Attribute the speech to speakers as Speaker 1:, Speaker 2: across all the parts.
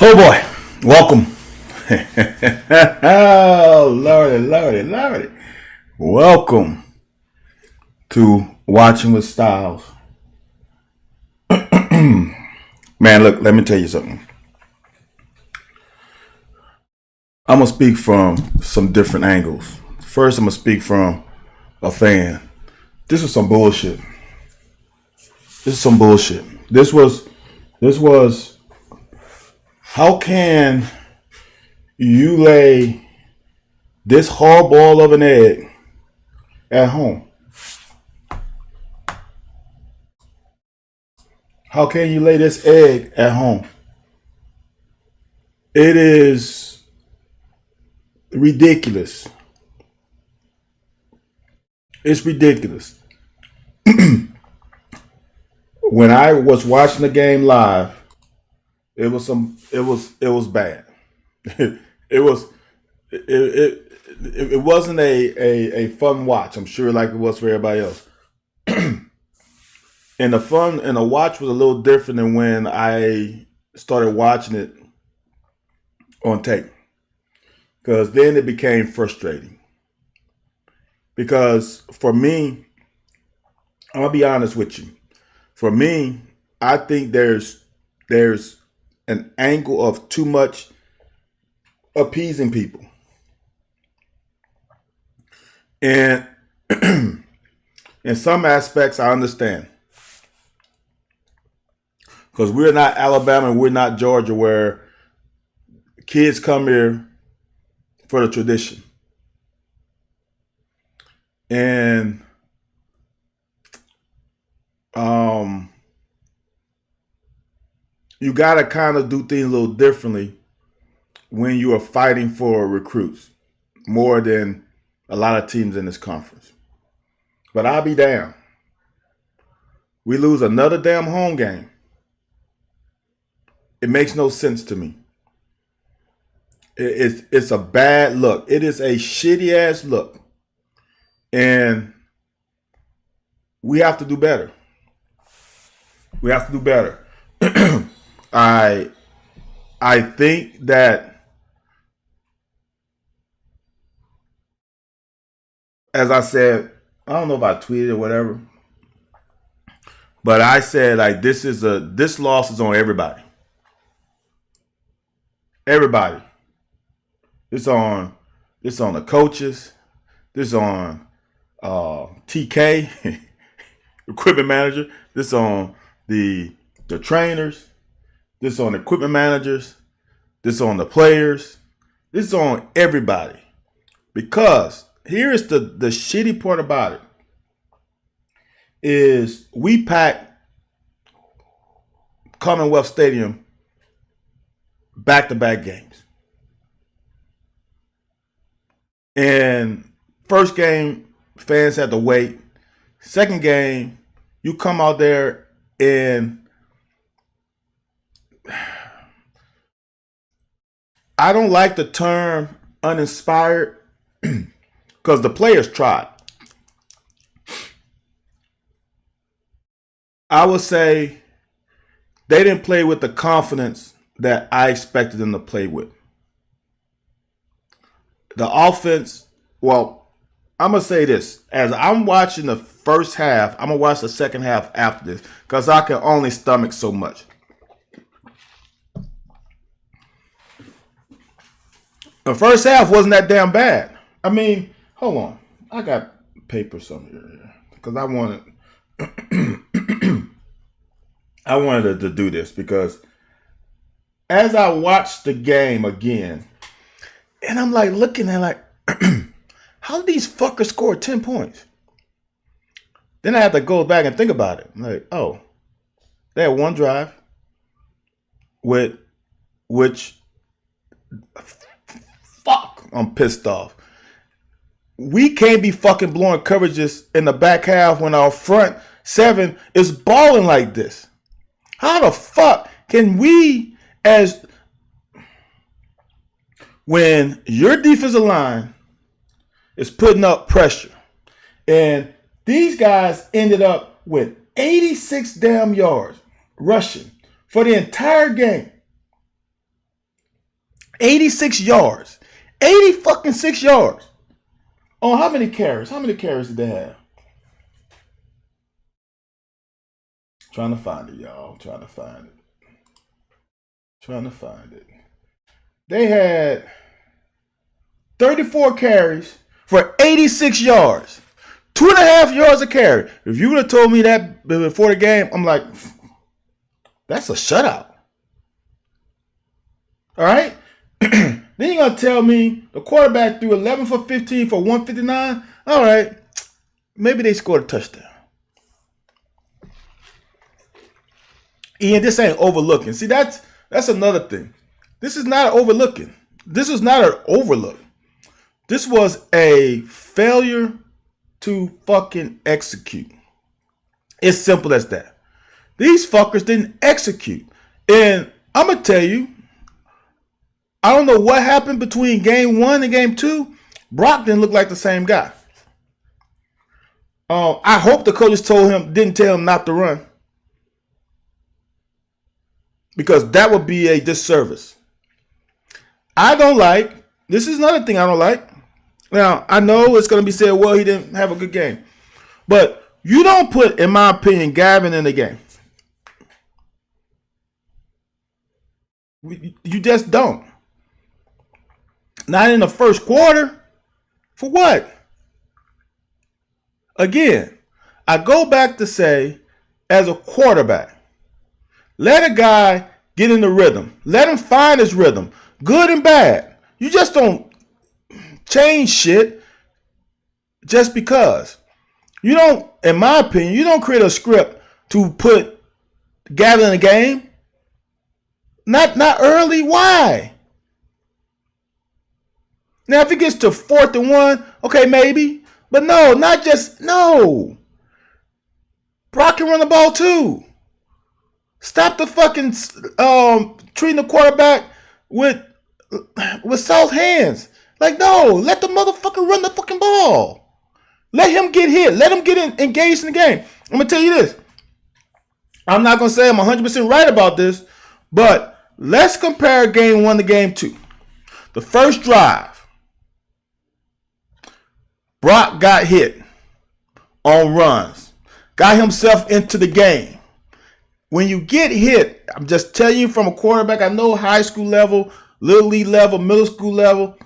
Speaker 1: Oh boy, welcome. Oh, lordy, lordy, lordy. Welcome to Watching with Styles. Man, look, let me tell you something. I'm going to speak from some different angles. First, I'm going to speak from a fan. This is some bullshit. This is some bullshit. This was, how can you lay this hard ball of an egg at home? How can you lay this egg at home? It is ridiculous. It's ridiculous. When I was watching the game live, it was bad. it was it wasn't a fun watch. I'm sure like it was for everybody else. And the fun and the watch was a little different than when I started watching it on tape. Because then it became frustrating. Because for me, I'm gonna be honest with you. For me, I think there's an angle of too much appeasing people. And in some aspects I understand. Because we're not Alabama and we're not Georgia where kids come here for the tradition. And you got to kind of do things a little differently when you are fighting for recruits more than a lot of teams in this conference. But I'll be damned. We lose another damn home game. It makes no sense to me. It's a bad look. It is a shitty ass look. And we have to do better. We have to do better. I think that, as I said, I don't know if I tweeted or whatever, but I said like this loss is on everybody. Everybody. It's on the coaches. This on TK, equipment manager. This on the trainers. This on the equipment managers. This on the players. This is on everybody. Because here's the shitty part about it is we packed Commonwealth Stadium back-to-back games. And first game, fans had to wait. Second game, you come out there and I don't like the term uninspired because the players tried. I would say they didn't play with the confidence that I expected them to play with. The offense, well, I'm going to say this. As I'm watching the first half, I'm going to watch the second half after this because I can only stomach so much. The first half wasn't that damn bad. I mean, hold on. I got paper somewhere because I wanted to do this because as I watched the game again, and I'm like looking at like, how did these fuckers score 10 points? Then I had to go back and think about it. I'm like, oh, they had one drive with which fuck, I'm pissed off. We can't be fucking blowing coverages in the back half when our front seven is balling like this. How the fuck can we, as when your defensive line is putting up pressure, and these guys ended up with 86 damn yards rushing for the entire game. 86 yards. 80 fucking 6 yards. Oh, how many carries? How many carries did they have? Trying to find it, y'all. Trying to find it. They had 34 carries for 86 yards. 2.5 yards a carry. If you would have told me that before the game, I'm like, that's a shutout. All right? Then you're going to tell me the quarterback threw 11 for 15 for 159? All right. Maybe they scored a touchdown. Ian, this ain't overlooking. See, that's another thing. This is not overlooking. This is not an overlook. This was a failure to fucking execute. It's simple as that. These fuckers didn't execute. And I'm going to tell you, I don't know what happened between game 1 and game 2. Brock didn't look like the same guy. I hope the coaches didn't tell him not to run. Because that would be a disservice. This is another thing I don't like. Now, I know it's going to be said, well, he didn't have a good game. But you don't put, in my opinion, Gavin in the game. You just don't. Not in the first quarter. For what? Again, I go back to say, as a quarterback, let a guy get in the rhythm. Let him find his rhythm, good and bad. You just don't change shit just because. You don't, in my opinion, you don't create a script to put Gavin in the game. Not early. Why? Now, if it gets to 4th and 1, okay, maybe. But no. Brock can run the ball too. Stop the fucking treating the quarterback with soft hands. Like, no, let the motherfucker run the fucking ball. Let him get hit. Let him get engaged in the game. I'm going to tell you this. I'm not going to say I'm 100% right about this, but let's compare game 1 to game 2. The first drive, Brock got hit on runs, got himself into the game. When you get hit, I'm just telling you from a quarterback, I know high school level, little league level, middle school level,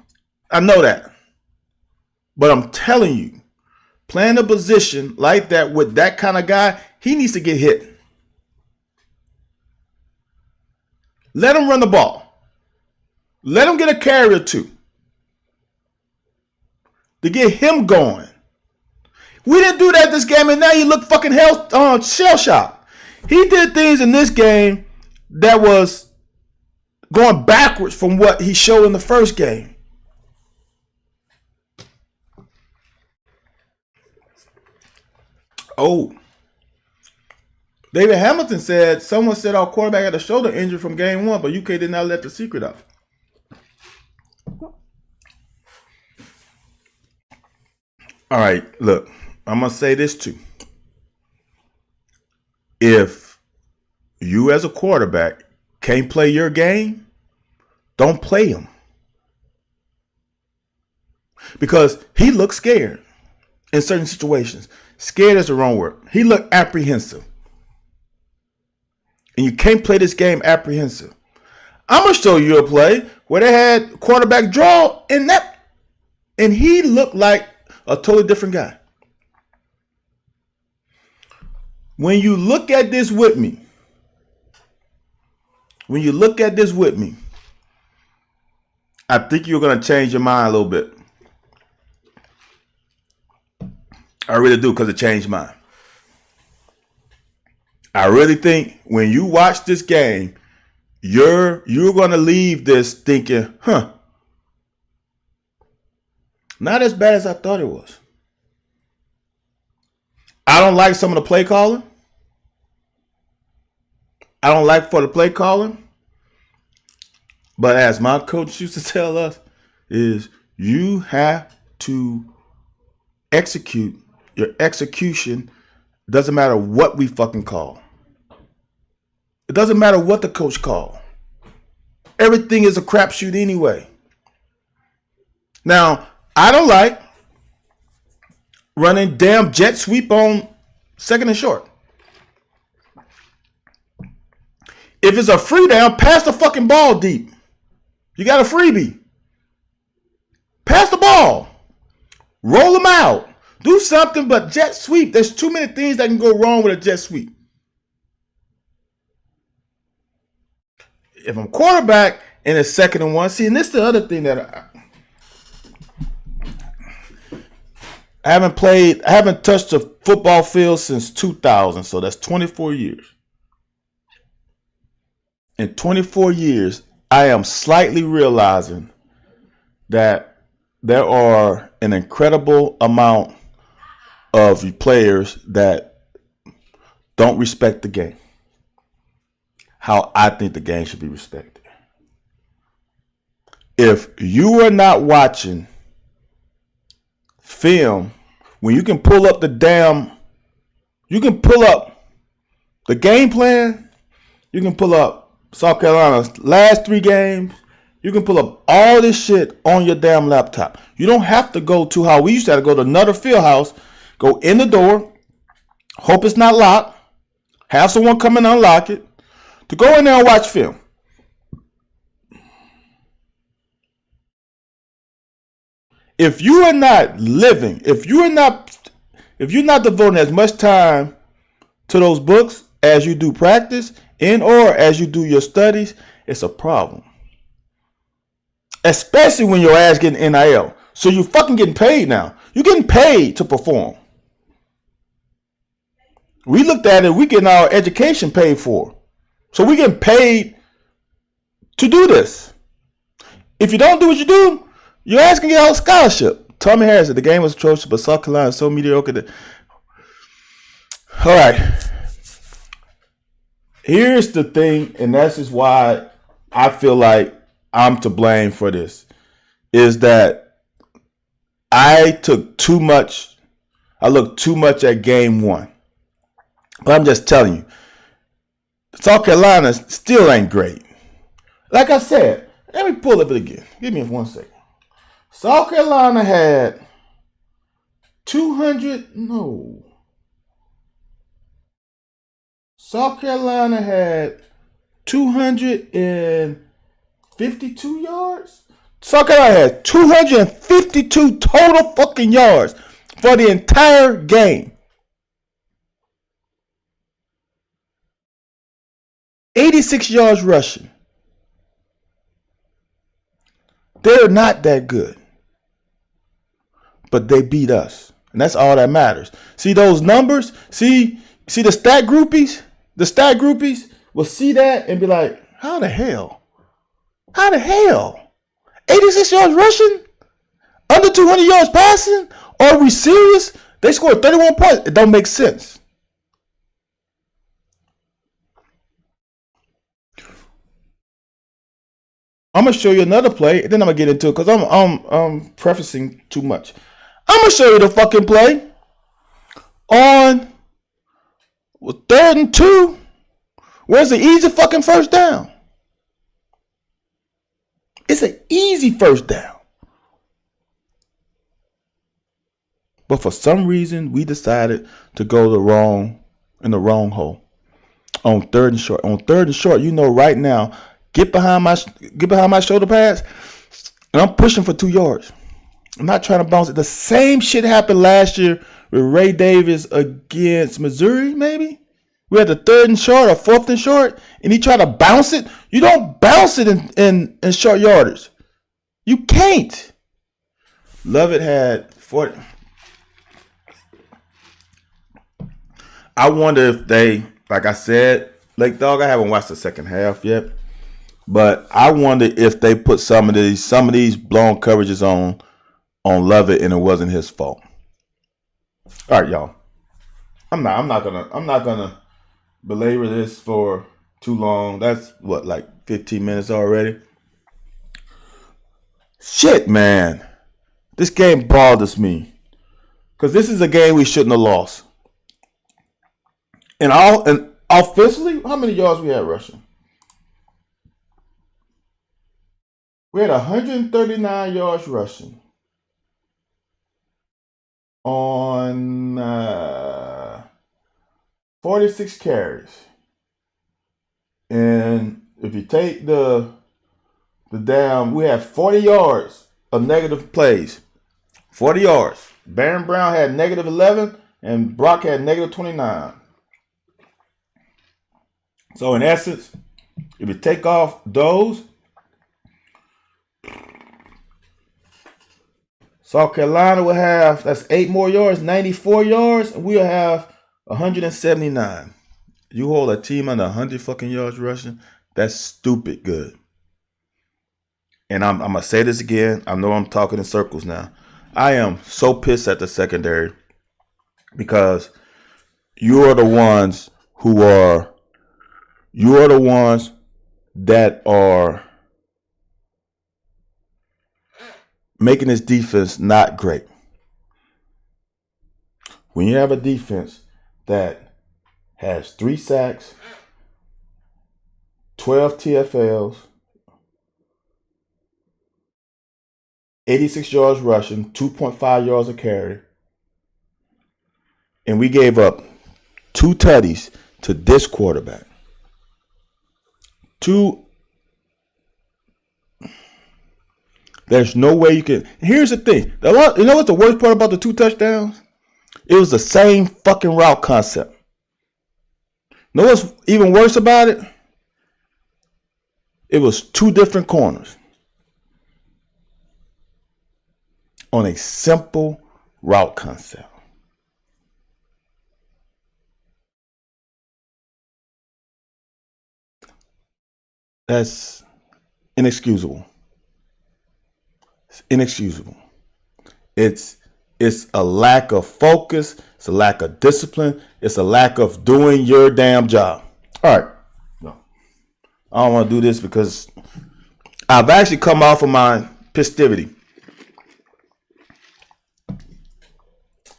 Speaker 1: I know that. But I'm telling you, playing a position like that with that kind of guy, he needs to get hit. Let him run the ball. Let him get a carry or two to get him going. We didn't do that this game, and now you look fucking shell-shocked. He did things in this game that was going backwards from what he showed in the first game. Oh. David Hamilton said, someone said our quarterback had a shoulder injury from game 1, but UK did not let the secret out. All right, look, I'm going to say this too. If you as a quarterback can't play your game, don't play him. Because he looked scared in certain situations. Scared is the wrong word. He looked apprehensive. And you can't play this game apprehensive. I'm going to show you a play where they had quarterback draw and he looked like a totally different guy. When you look at this with me, I think you're going to change your mind a little bit. I really do, because it changed mine. I really think when you watch this game, you're going to leave this thinking, not as bad as I thought it was. I don't like some of the play calling. I don't like for the play calling. But as my coach used to tell us, is you have to execute. Your execution doesn't matter what we fucking call. It doesn't matter what the coach called. Everything is a crapshoot anyway. Now, I don't like running damn jet sweep on second and short. If it's a free down, pass the fucking ball deep. You got a freebie. Pass the ball. Roll them out. Do something, but jet sweep. There's too many things that can go wrong with a jet sweep. If I'm quarterback and it's 2nd and 1, see, and this is the other thing that I haven't touched a football field since 2000, so that's 24 years. In 24 years, I am slightly realizing that there are an incredible amount of players that don't respect the game. How I think the game should be respected. If you are not watching film, when you can pull up the game plan, you can pull up South Carolina's last 3 games, you can pull up all this shit on your damn laptop. You don't have to go to how we used to have to go to another field house, go in the door, hope it's not locked, have someone come and unlock it, to go in there and watch film. If you are not living, if you're not devoting as much time to those books as you do practice and or as you do your studies, it's a problem. Especially when your ass getting NIL. So you fucking getting paid now. You're getting paid to perform. We looked at it, we getting our education paid for. So we getting paid to do this. If you don't do what you do, your ass can get out of scholarship. Tommy Harris said the game was atrocious, but South Carolina is so mediocre that... All right. Here's the thing, and that's just why I feel like I'm to blame for this, is that I looked too much at game 1. But I'm just telling you, South Carolina still ain't great. Like I said, let me pull up it again. Give me 1 second. South Carolina had 252 yards. South Carolina had 252 total fucking yards for the entire game. 86 yards rushing. They're not that good. But they beat us. And that's all that matters. See those numbers? See the stat groupies? The stat groupies will see that and be like, how the hell? 86 yards rushing? Under 200 yards passing? Are we serious? They scored 31 points. It don't make sense. I'm gonna show you another play, and then I'm gonna get into it because I'm prefacing too much. I'm gonna show you the fucking play on 3rd and 2. Where's the easy fucking first down? It's an easy first down. But for some reason, we decided to go in the wrong hole on 3rd and short. On 3rd and short, you know right now. Get behind my shoulder pads, and I'm pushing for 2 yards. I'm not trying to bounce it. The same shit happened last year with Ray Davis against Missouri, maybe. We had the 3rd and short or 4th and short, and he tried to bounce it. You don't bounce it in short yardage. You can't. Lovett had 40. I wonder if they, like I said, Lake Dog, I haven't watched the second half yet. But I wonder if they put some of these blown coverages on Lovett and it wasn't his fault. All right, y'all. I'm not gonna belabor this for too long. That's like 15 minutes already. Shit, man. This game bothers me. Because this is a game we shouldn't have lost. And offensively, how many yards we had rushing? We had 139 yards rushing on 46 carries. And if you take the down, we had 40 yards of negative plays. 40 yards. Baron Brown had negative 11 and Brock had negative 29. So in essence, if you take off those, South Carolina will have, that's 8 more yards, 94 yards, and we'll have 179. You hold a team under 100 fucking yards rushing, that's stupid good. And I'm going to say this again. I know I'm talking in circles now. I am so pissed at the secondary because you're the ones that are making this defense not great. When you have a defense that has 3 sacks, 12 TFLs, 86 yards rushing, 2.5 yards a carry, and we gave up 2 tutties to this quarterback. 2. There's no way you can. Here's the thing. You know what's the worst part about the 2 touchdowns? It was the same fucking route concept. You know what's even worse about it? It was 2 different corners on a simple route concept. That's inexcusable. It's inexcusable. It's a lack of focus. It's a lack of discipline. It's a lack of doing your damn job. All right. No, I don't want to do this because I've actually come off of my festivity.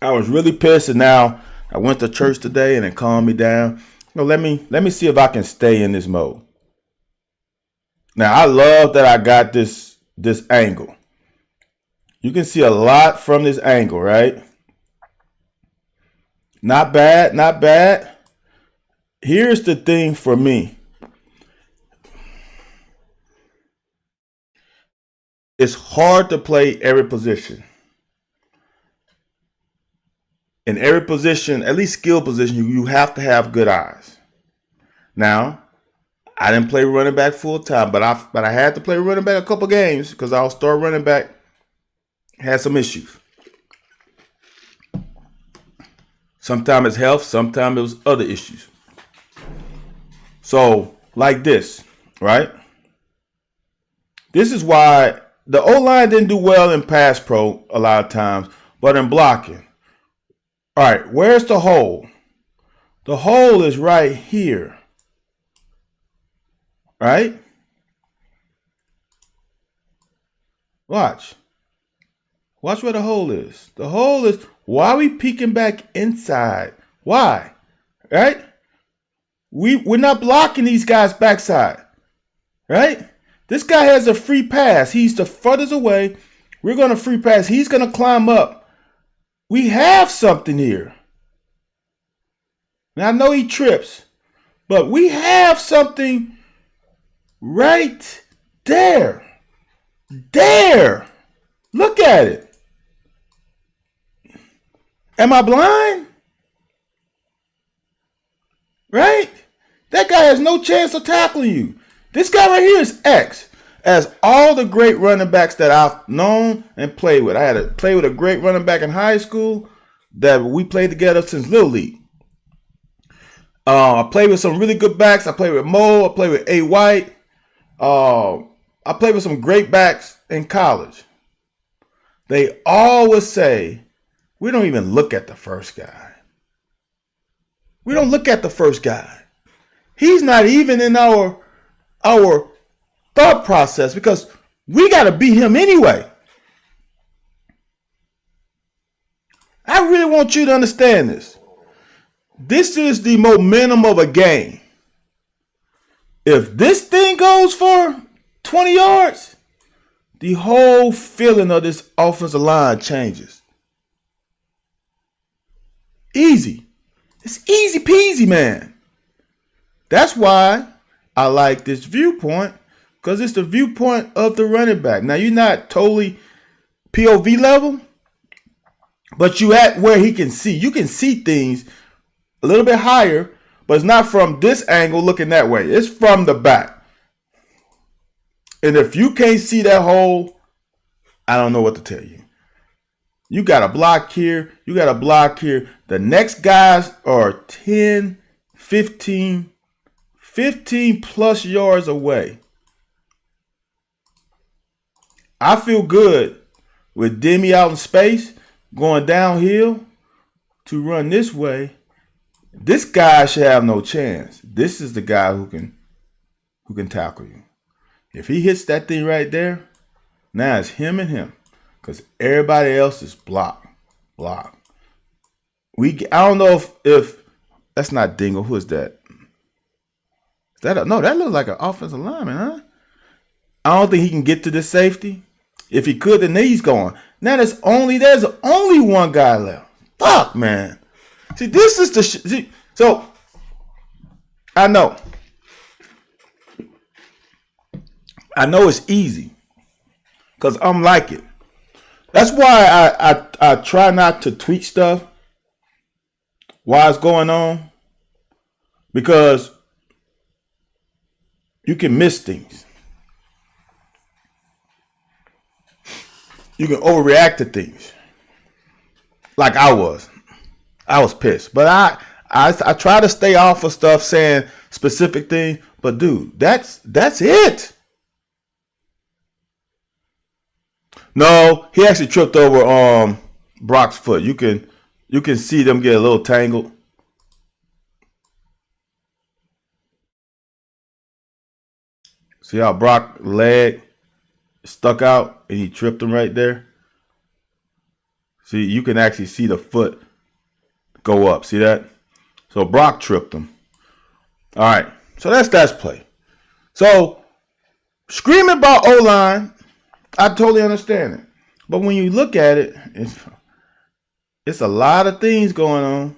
Speaker 1: I was really pissed, and now I went to church today and it calmed me down. Let me see if I can stay in this mode. Now I love that I got this angle. You can see a lot from this angle, right? Not bad, not bad. Here's the thing for me. It's hard to play every position. In every position, at least skill position, you have to have good eyes. Now, I didn't play running back full time, but I had to play running back a couple games because our star running back had some issues. Sometimes it's health, sometimes it was other issues. So, like this, right? This is why the O-line didn't do well in pass pro a lot of times, but in blocking. All right, where's the hole? The hole is right here. Right? Watch. Watch where the hole is. The hole is, why are we peeking back inside? Why? Right? We're not blocking these guys backside. Right? This guy has a free pass. He's the furthest away. We're going to free pass. He's going to climb up. We have something here. Now I know he trips, but we have something right there. There. Look at it. Am I blind? Right? That guy has no chance of tackling you. This guy right here is X. As all the great running backs that I've known and played with. I had to play with a great running back in high school that we played together since Little League. I played with some really good backs. I played with Mo. I played with A. White. I played with some great backs in college. They always say, we don't even look at the first guy. We don't look at the first guy. He's not even in our thought process because we got to beat him anyway. I really want you to understand this. This is the momentum of a game. If this thing goes for 20 yards, the whole feeling of this offensive line changes. Easy. It's easy peasy, man. That's why I like this viewpoint, because it's the viewpoint of the running back. Now, you're not totally POV level, but you at where he can see. You can see things a little bit higher, but it's not from this angle looking that way. It's from the back. And if you can't see that hole, I don't know what to tell you. You got a block here. You got a block here. The next guys are 10, 15 plus yards away. I feel good with Demi out in space, going downhill to run this way. This guy should have no chance. This is the guy who can tackle you. If he hits that thing right there, now it's him and him, because everybody else is block. I don't know if that's not Dingle. Who is that? No, that looks like an offensive lineman, huh? I don't think he can get to the safety. If he could, then he's gone. Now there's only one guy left. Fuck, man. See, this is the so I know it's easy because I'm like it. That's why I try not to tweet stuff while it's going on, because you can miss things. You can overreact to things. Like I was pissed, but I try to stay off of stuff saying specific things. But dude, that's it. No, he actually tripped over Brock's foot. You can see them get a little tangled. See how Brock's leg stuck out and he tripped him right there? See, you can actually see the foot go up. See that? So Brock tripped him. All right. So that's play. So screaming about O-line, I totally understand it. But when you look at it, it's a lot of things going on.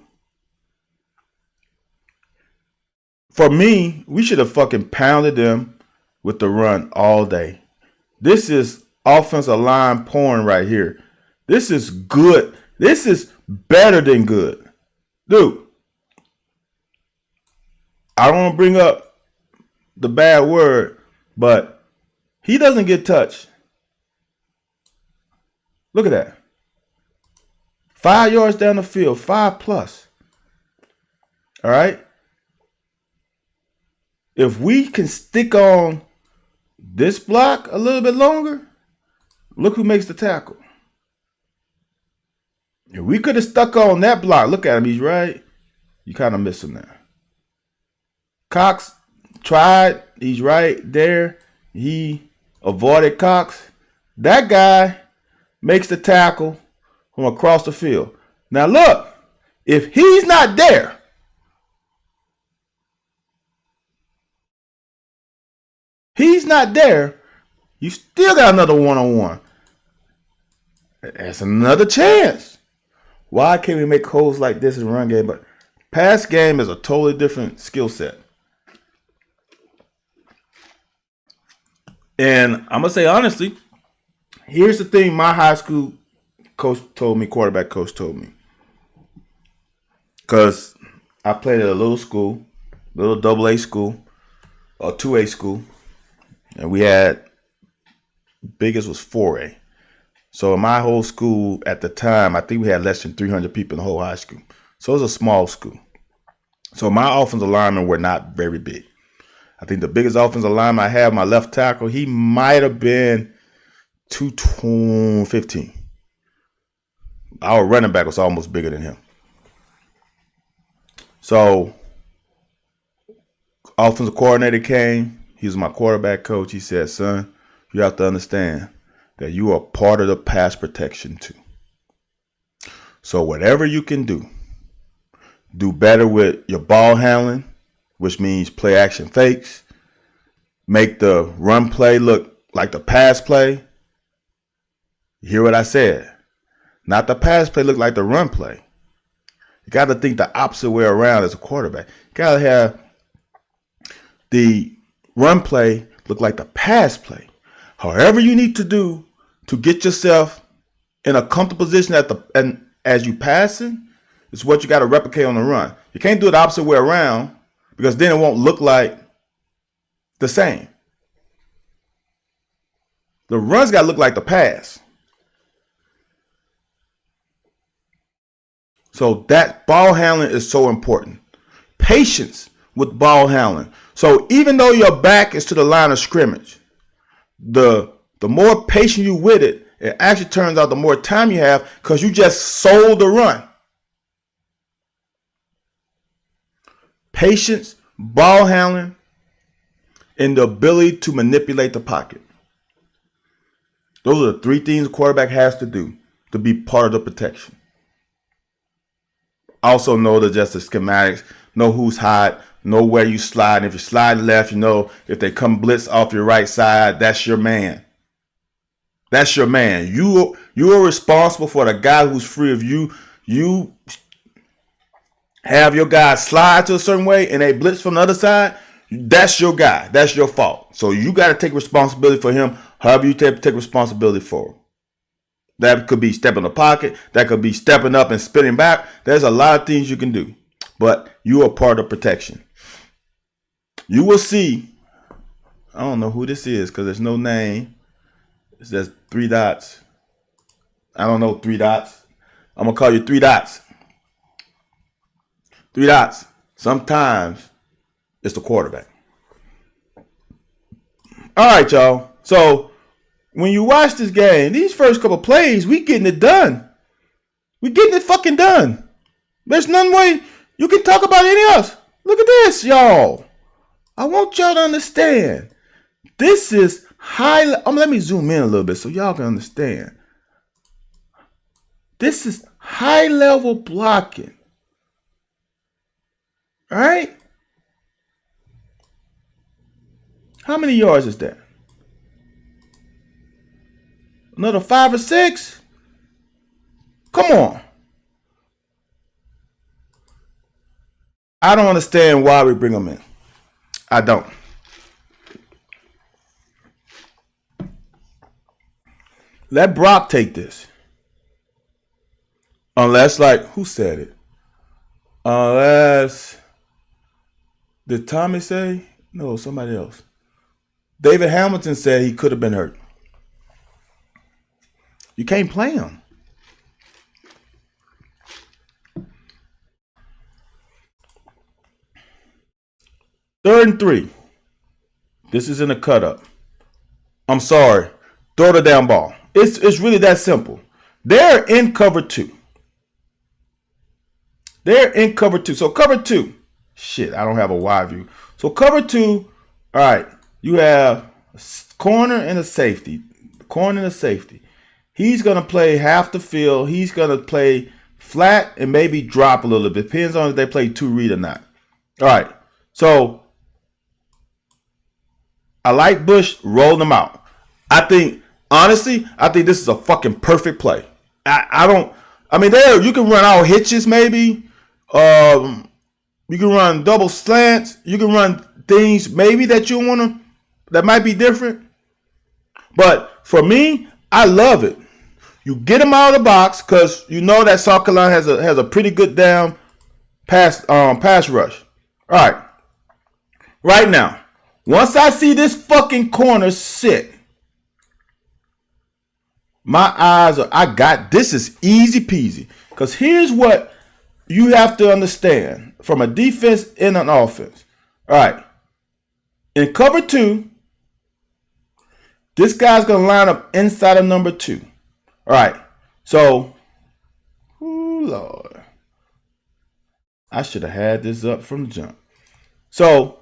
Speaker 1: For me, we should have fucking pounded them with the run all day. This is offensive line porn right here. This is good. This is better than good. Dude, I don't want to bring up the bad word, but he doesn't get touched. Look at that. 5 yards down the field, 5+. All right? If we can stick on this block a little bit longer, look who makes the tackle. If we could have stuck on that block, look at him, he's right. You kind of miss him there. Cox tried, he's right there. He avoided Cox. That guy makes the tackle from across the field. Now look, if he's not there, you still got another one-on-one. That's another chance. Why can't we make holes like this in run game? But pass game is a totally different skill set. And I'm going to say honestly, here's the thing my high school quarterback coach told me. Because I played at a little school, little AA school, or 2A school. And we had, biggest was 4A. So in my whole school at the time, I think we had less than 300 people in the whole high school. So it was a small school. So my offensive linemen were not very big. I think the biggest offensive lineman I had, my left tackle, he might have been 215. Our running back was almost bigger than him. So offensive coordinator came. He was my quarterback coach. He said, son, you have to understand that you are part of the pass protection too. So whatever you can do better with your ball handling, which means play action fakes, make the run play look like the pass play, You hear what I said? Not the pass play look like the run play. You got to think the opposite way around as a quarterback. You got to have the run play look like the pass play. However you need to do to get yourself in a comfortable position and as you passing is what you got to replicate on the run. You can't do it the opposite way around because then it won't look like the same. The run's got to look like the pass. So that ball handling is so important. Patience with ball handling. So even though your back is to the line of scrimmage, the more patient you with it, it actually turns out the more time you have because you just sold the run. Patience, ball handling, and the ability to manipulate the pocket. Those are the three things a quarterback has to do to be part of the protection. Also know the schematics, know who's hot, know where you slide. If you slide left, you know if they come blitz off your right side, that's your man. That's your man. You are responsible for the guy who's free of you. You have your guy slide to a certain way and they blitz from the other side. That's your guy. That's your fault. So you got to take responsibility for him. However you take responsibility for him. That could be stepping in the pocket. That could be stepping up and spinning back. There's a lot of things you can do. But you are part of protection. You will see. I don't know who this is because there's no name. It says 3 dots. I don't know 3 dots. I'm going to call you 3 dots. 3 dots. Sometimes it's the quarterback. All right, y'all. So when you watch this game, these first couple plays, we getting it done. We getting it fucking done. There's none way you can talk about anything else. Look at this, y'all. I want y'all to understand. This is high. Let me zoom in a little bit so y'all can understand. This is high level blocking. All right. How many yards is that? Another 5 or 6? Come on. I don't understand why we bring them in. I don't. Let Brock take this. Unless, like, who said it? Unless, did Tommy say? No, somebody else. David Hamilton said he could have been hurt. You can't play him. Third and 3. This is in a cut up. I'm sorry. Throw the damn ball. It's really that simple. They're in cover 2. They're in cover 2. So cover 2. Shit, I don't have a wide view. So cover 2. All right. You have a corner and a safety. Corner and a safety. He's going to play half the field. He's going to play flat and maybe drop a little bit. Depends on if they play 2 read or not. All right. So I like Bush rolling them out. Honestly, I think this is a fucking perfect play. There you can run out hitches maybe. You can run double slants. You can run things maybe that might be different. But for me, I love it. You get them out of the box because you know that South Carolina has a pretty good down pass rush. All right. Right now, once I see this fucking corner sit, my eyes are, this is easy peasy. Because here's what you have to understand from a defense and an offense. All right. In cover 2, this guy's going to line up inside of number 2. All right. So, Lord. I should have had this up from the jump. So,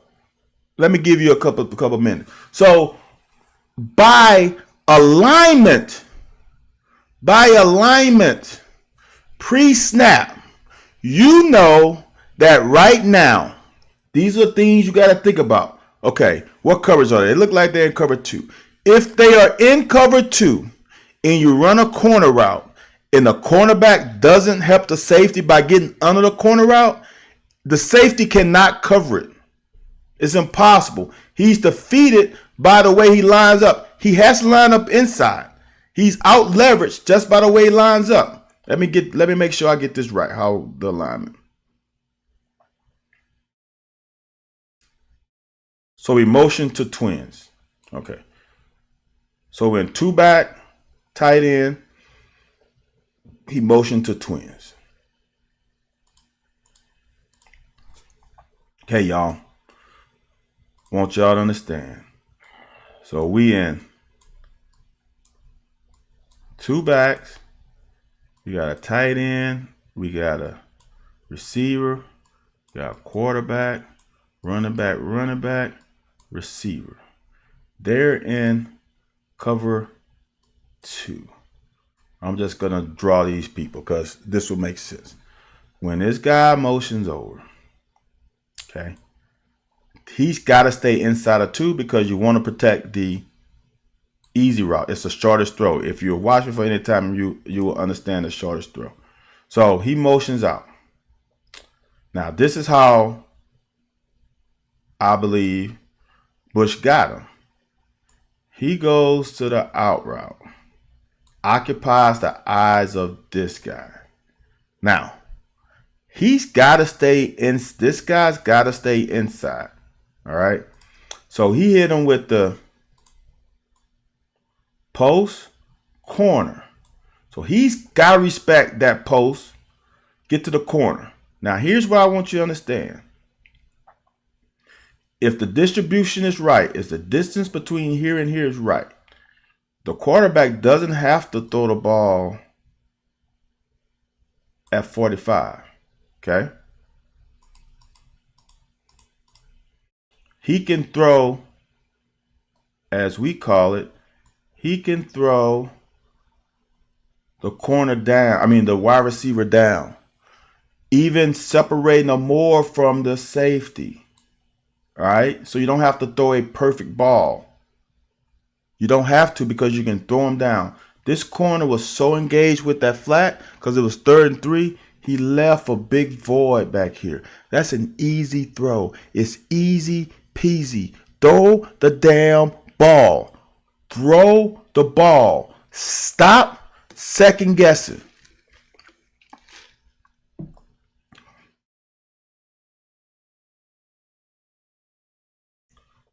Speaker 1: let me give you a couple minutes. So, by alignment, pre-snap, you know that right now, these are things you got to think about. Okay, what coverage are they? They look like they're in cover 2. If they are in cover 2, and you run a corner route, and the cornerback doesn't help the safety by getting under the corner route, the safety cannot cover it. It's impossible. He's defeated by the way he lines up. He has to line up inside. He's out leveraged just by the way he lines up. Let me make sure I get this right. How the alignment. So we motion to twins. Okay. So we're in two back, tight end. He motioned to twins. Okay, y'all. Want y'all to understand. So we in two backs. We got a tight end. We got a receiver. We got a quarterback, running back, receiver. They're in cover 2. I'm just going to draw these people because this will make sense. When this guy motions over, okay, he's got to stay inside of 2 because you want to protect the easy route. It's the shortest throw. If you're watching for any time, you will understand the shortest throw. So he motions out. Now, this is how I believe Bush got him. He goes to the out route. Occupies the eyes of this guy. Now, he's got to stay in. This guy's got to stay inside. All right. So he hit him with the post corner. So he's got to respect that post. Get to the corner. Now, here's what I want you to understand. If the distribution is right, if the distance between here and here is right, the quarterback doesn't have to throw the ball at 45, okay? He can throw, as we call it, he can throw the corner down, the wide receiver down, even separating them more from the safety, all right? So you don't have to throw a perfect ball. You don't have to because you can throw him down. This corner was so engaged with that flat because it was 3rd and 3. He left a big void back here. That's an easy throw. It's easy peasy. Throw the damn ball. Throw the ball. Stop second guessing.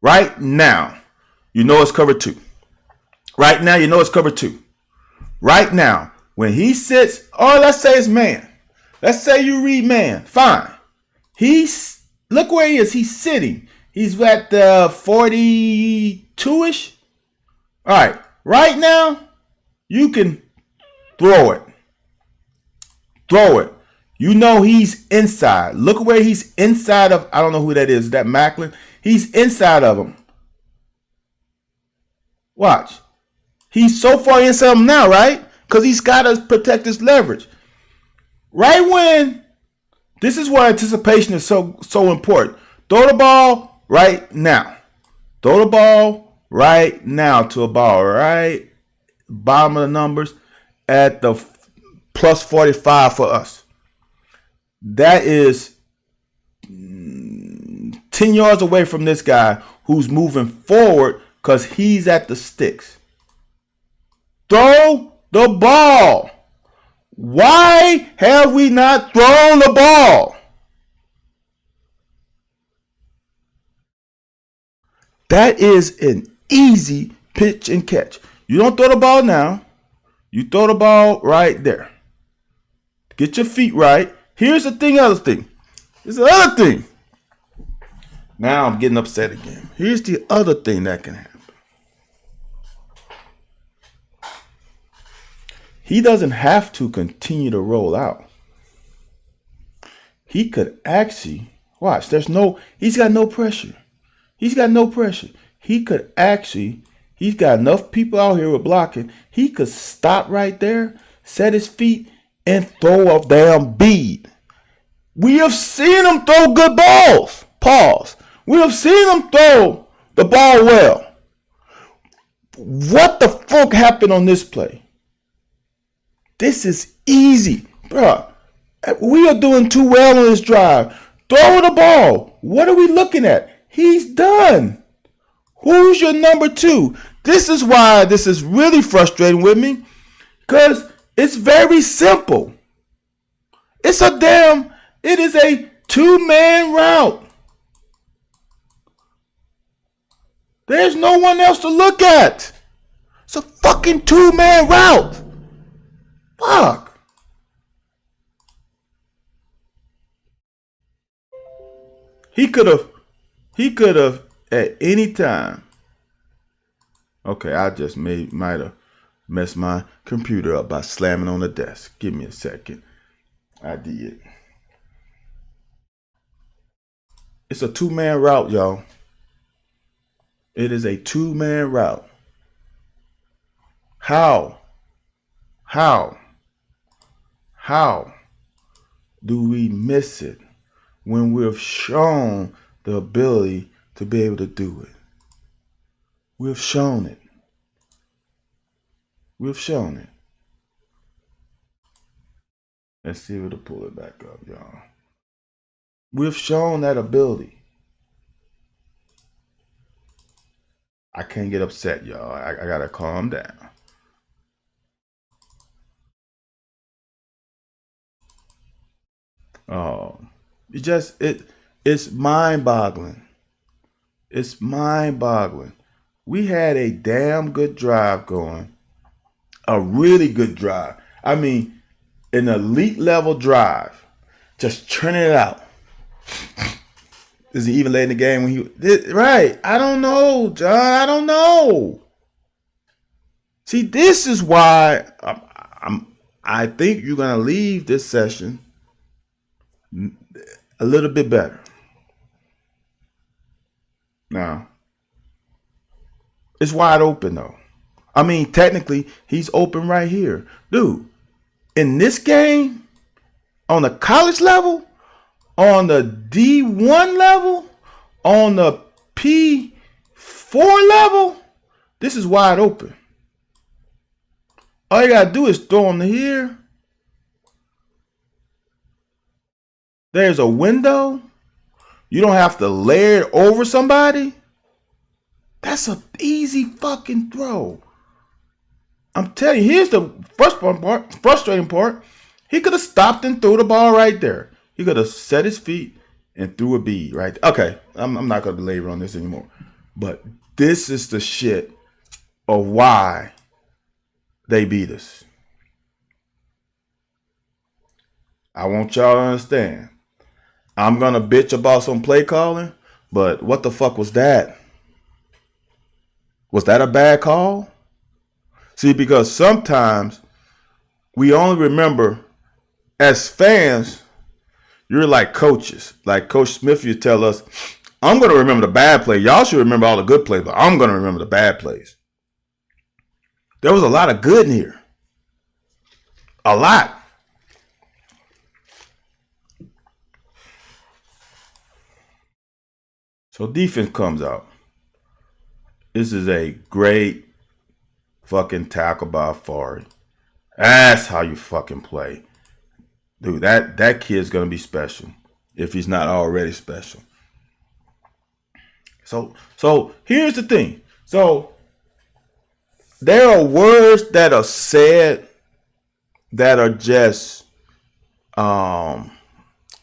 Speaker 1: Right now, you know it's cover 2. Right now, you know it's cover 2. Right now, when he sits, or let's say it's man. Let's say you read man. Fine. Look where he is. He's sitting. He's at the 42-ish. All right. Right now, you can throw it. Throw it. You know he's inside. Look where he's inside of. I don't know who that is. Is that Macklin? He's inside of him. Watch. He's so far inside him now, right? Because he's got to protect his leverage. Right when, this is why anticipation is so important. Throw the ball right now. Throw the ball right now to a ball right bottom of the numbers at the plus 45 for us. That is 10 yards away from this guy who's moving forward because he's at the sticks. Throw the ball. Why have we not thrown the ball? That is an easy pitch and catch. You don't throw the ball now. You throw the ball right there. Get your feet right. Here's the other thing. Here's the other thing. Now I'm getting upset again. Here's the other thing that can happen. He doesn't have to continue to roll out. He could actually, watch, he's got no pressure. He's got no pressure. He could actually, he's got enough people out here with blocking. He could stop right there, set his feet, and throw a damn bead. We have seen him throw good balls. Pause. We have seen him throw the ball well. What the fuck happened on this play? This is easy, bro. We are doing too well on this drive. Throw the ball. What are we looking at? He's done. Who's your number two? This is why this is really frustrating with me, because it's very simple. It is a two-man route. There's no one else to look at. It's a fucking two-man route. Fuck. He could have at any time. Okay, I just might have messed my computer up by slamming on the desk. Give me a second. I did. It's a two-man route, y'all. It is a two-man route. How do we miss it when we've shown the ability to be able to do it? We've shown it. We've shown it. Let's see if it'll pull it back up, y'all. We've shown that ability. I can't get upset, y'all. I gotta calm down. Oh, it's mind-boggling. It's mind-boggling. We had a damn good drive going. A really good drive. I mean, an elite level drive. Just churning it out. Is he even late in the game when he did? Right. I don't know, John. I don't know. See, this is why I think you're going to leave this session a little bit better. Now, it's wide open, though. I mean, technically, he's open right here. Dude, in this game, on the college level, on the D1 level, on the P4 level, this is wide open. All you got to do is throw him to here. There's a window. You don't have to layer it over somebody. That's an easy fucking throw. I'm telling you, here's the frustrating part. He could have stopped and threw the ball right there. He could have set his feet and threw a bead right there. Okay, I'm not going to belabor on this anymore. But this is the shit of why they beat us. I want y'all to understand. I'm going to bitch about some play calling, but what the fuck was that? Was that a bad call? See, because sometimes we only remember, as fans, you're like coaches. Like Coach Smith, you tell us, I'm going to remember the bad play. Y'all should remember all the good plays, but I'm going to remember the bad plays. There was a lot of good in here. A lot. So defense comes out. This is a great fucking tackle by Fari. That's how you fucking play. Dude, that kid's going to be special if he's not already special. So here's the thing. So there are words that are said that are just, I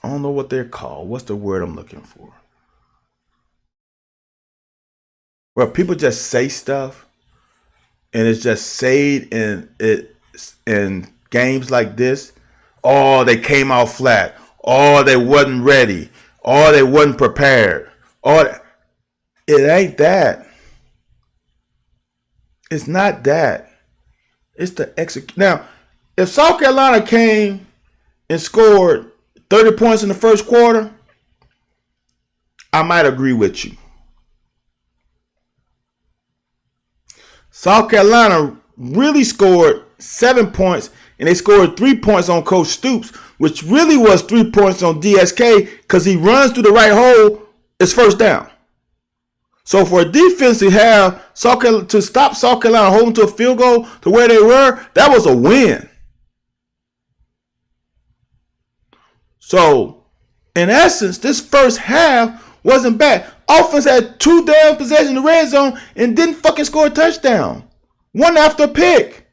Speaker 1: don't know what they're called. What's the word I'm looking for? Where people just say stuff and it's just said in games like this. Oh, they came out flat. Oh, they wasn't ready. Oh, they wasn't prepared. Oh, it ain't that. It's not that. It's the execute. Now, if South Carolina came and scored 30 points in the first quarter, I might agree with you. South Carolina really scored 7 points, and they scored 3 points on Coach Stoops, which really was 3 points on DSK because he runs through the right hole. It's first down. So for a defense to stop South Carolina holding to a field goal to where they were, that was a win. So, in essence, this first half wasn't bad. Offense had 2 damn possessions in the red zone and didn't fucking score a touchdown. One after a pick.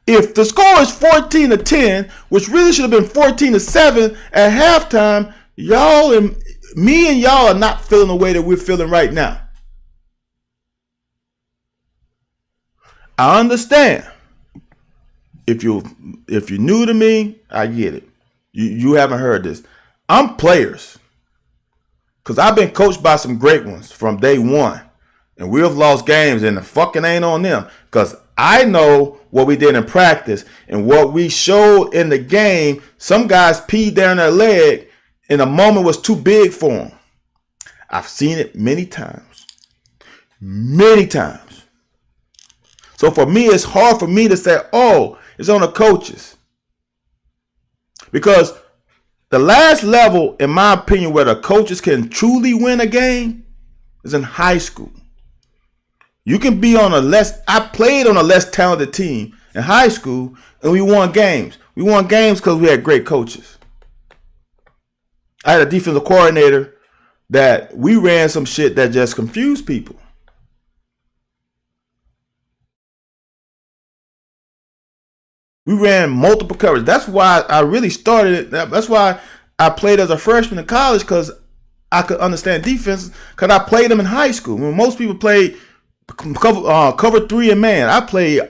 Speaker 1: If the score is 14-10, which really should have been 14-7 at halftime, y'all and me and y'all are not feeling the way that we're feeling right now. I understand. If you're new to me, I get it. You haven't heard this. I'm players. Because I've been coached by some great ones from day one. And we have lost games and the fucking ain't on them. Because I know what we did in practice and what we showed in the game. Some guys peed down their leg and the moment was too big for them. I've seen it many times. Many times. So for me, it's hard for me to say, oh, it's on the coaches. Because the last level, in my opinion, where the coaches can truly win a game is in high school. You can be on I played on a less talented team in high school and we won games. We won games because we had great coaches. I had a defensive coordinator that we ran some shit that just confused people. We ran multiple coverage. That's why I really started it. That's why I played as a freshman in college, because I could understand defense, because I played them in high school. When most people played cover 3 and man, I played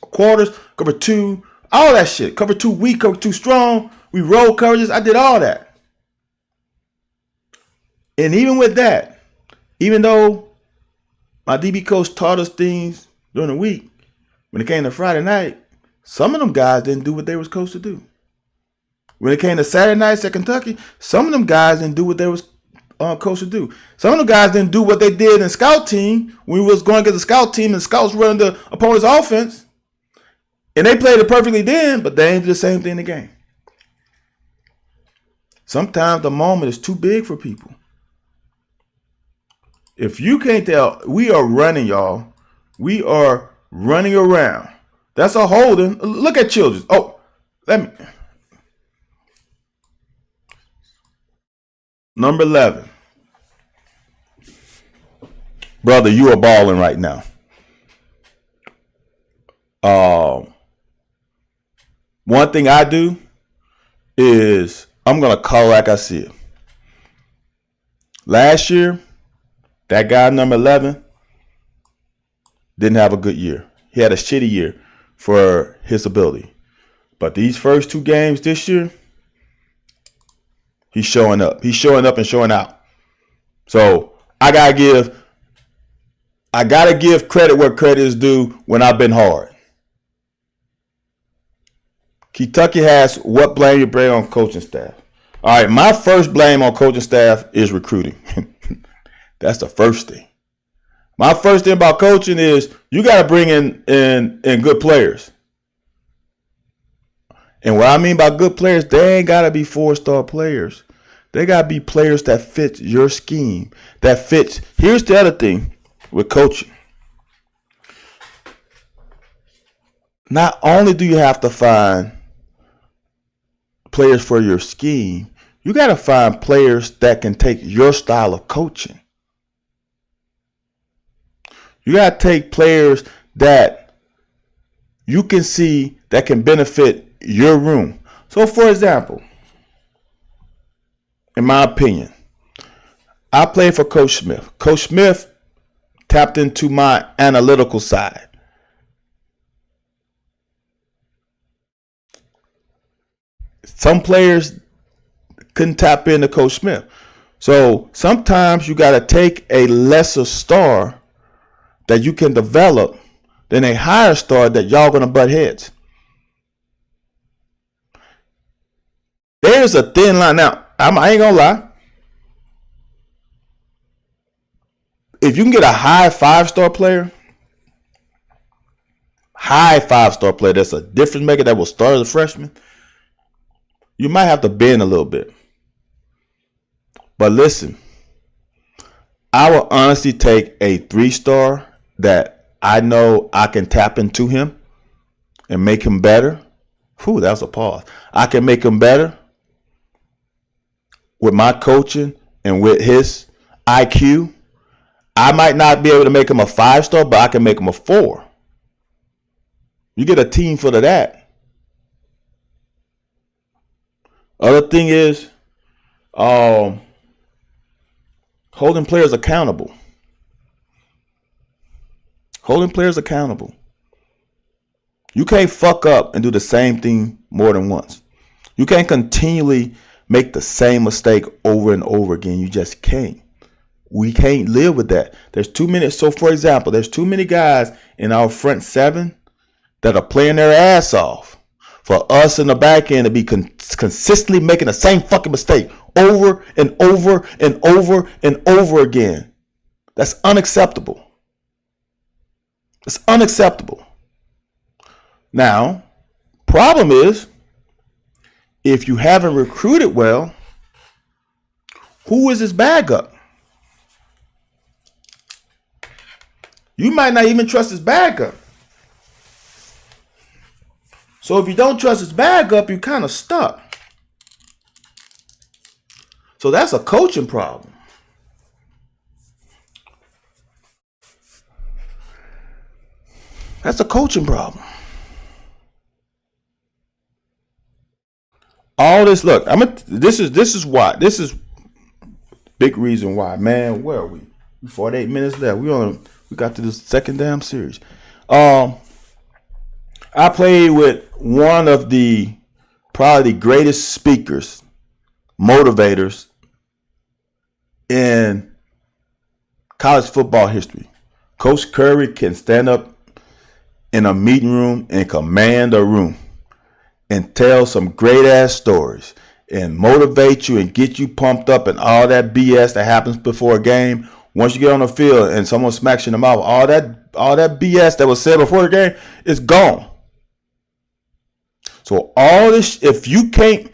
Speaker 1: quarters, cover 2, all that shit. Cover 2 weak, cover 2 strong. We rolled coverages. I did all that. And even with that, even though my DB coach taught us things during the week, when it came to Friday night, some of them guys didn't do what they were supposed to do. When it came to Saturday nights at Kentucky, some of them guys didn't do what they was coached to do. Some of them guys didn't do what they did in scout team when we was going against the scout team and scouts running the opponent's offense. And they played it perfectly then, but they ain't do the same thing in the game. Sometimes the moment is too big for people. If you can't tell, we are running, y'all. We are running around. That's a holding. Look at Childress. Oh, Number 11. Brother, you are balling right now. One thing I do is I'm going to call like I see it. Last year, that guy, number 11, didn't have a good year. He had a shitty year for his ability. But these first 2 games this year, he's showing up. He's showing up and showing out. So I gotta give credit where credit is due when I've been hard. Kentucky has what blame you bring on coaching staff. All right, my first blame on coaching staff is recruiting. That's the first thing. My first thing about coaching is you got to bring in good players. And what I mean by good players, they ain't got to be 4-star players. They got to be players that fit your scheme, that fits. Here's the other thing with coaching. Not only do you have to find players for your scheme, you got to find players that can take your style of coaching. You got to take players that you can see that can benefit your room. So, for example, in my opinion, I played for Coach Smith. Coach Smith tapped into my analytical side. Some players couldn't tap into Coach Smith. So sometimes you got to take a lesser star that you can develop than a higher star that y'all going to butt heads. There's a thin line. Now, I ain't going to lie. If you can get a high 5-star player, that's a difference maker that will start as a freshman, you might have to bend a little bit. But listen, I will honestly take a 3-star that I know I can tap into him and make him better Whew, that was a pause. I can make him better with my coaching and with his IQ. I might not be able to make him a 5-star, but I can make him a 4. You get a team full of that. Other thing is holding players accountable. Holding players accountable. You can't fuck up and do the same thing more than once. You can't continually make the same mistake over and over again. You just can't. We can't live with that. There's too many. So, for example, there's too many guys in our front seven that are playing their ass off for us in the back end to be consistently making the same fucking mistake over and over and over and over again. That's unacceptable. It's unacceptable. Now, problem is, if you haven't recruited well, who is his backup? You might not even trust his backup. So if you don't trust his backup, you're kind of stuck. So that's a coaching problem. That's a coaching problem. All this, look, this is why. This is big reason why. Man, where are we? 48 minutes left. We got to this second damn series. I played with one of the probably the greatest speakers, motivators in college football history. Coach Curry can stand up in a meeting room and command a room and tell some great ass stories and motivate you and get you pumped up and all that BS that happens before a game. Once you get on the field and someone smacks you in the mouth, all that BS that was said before the game is gone. So all this, if you can't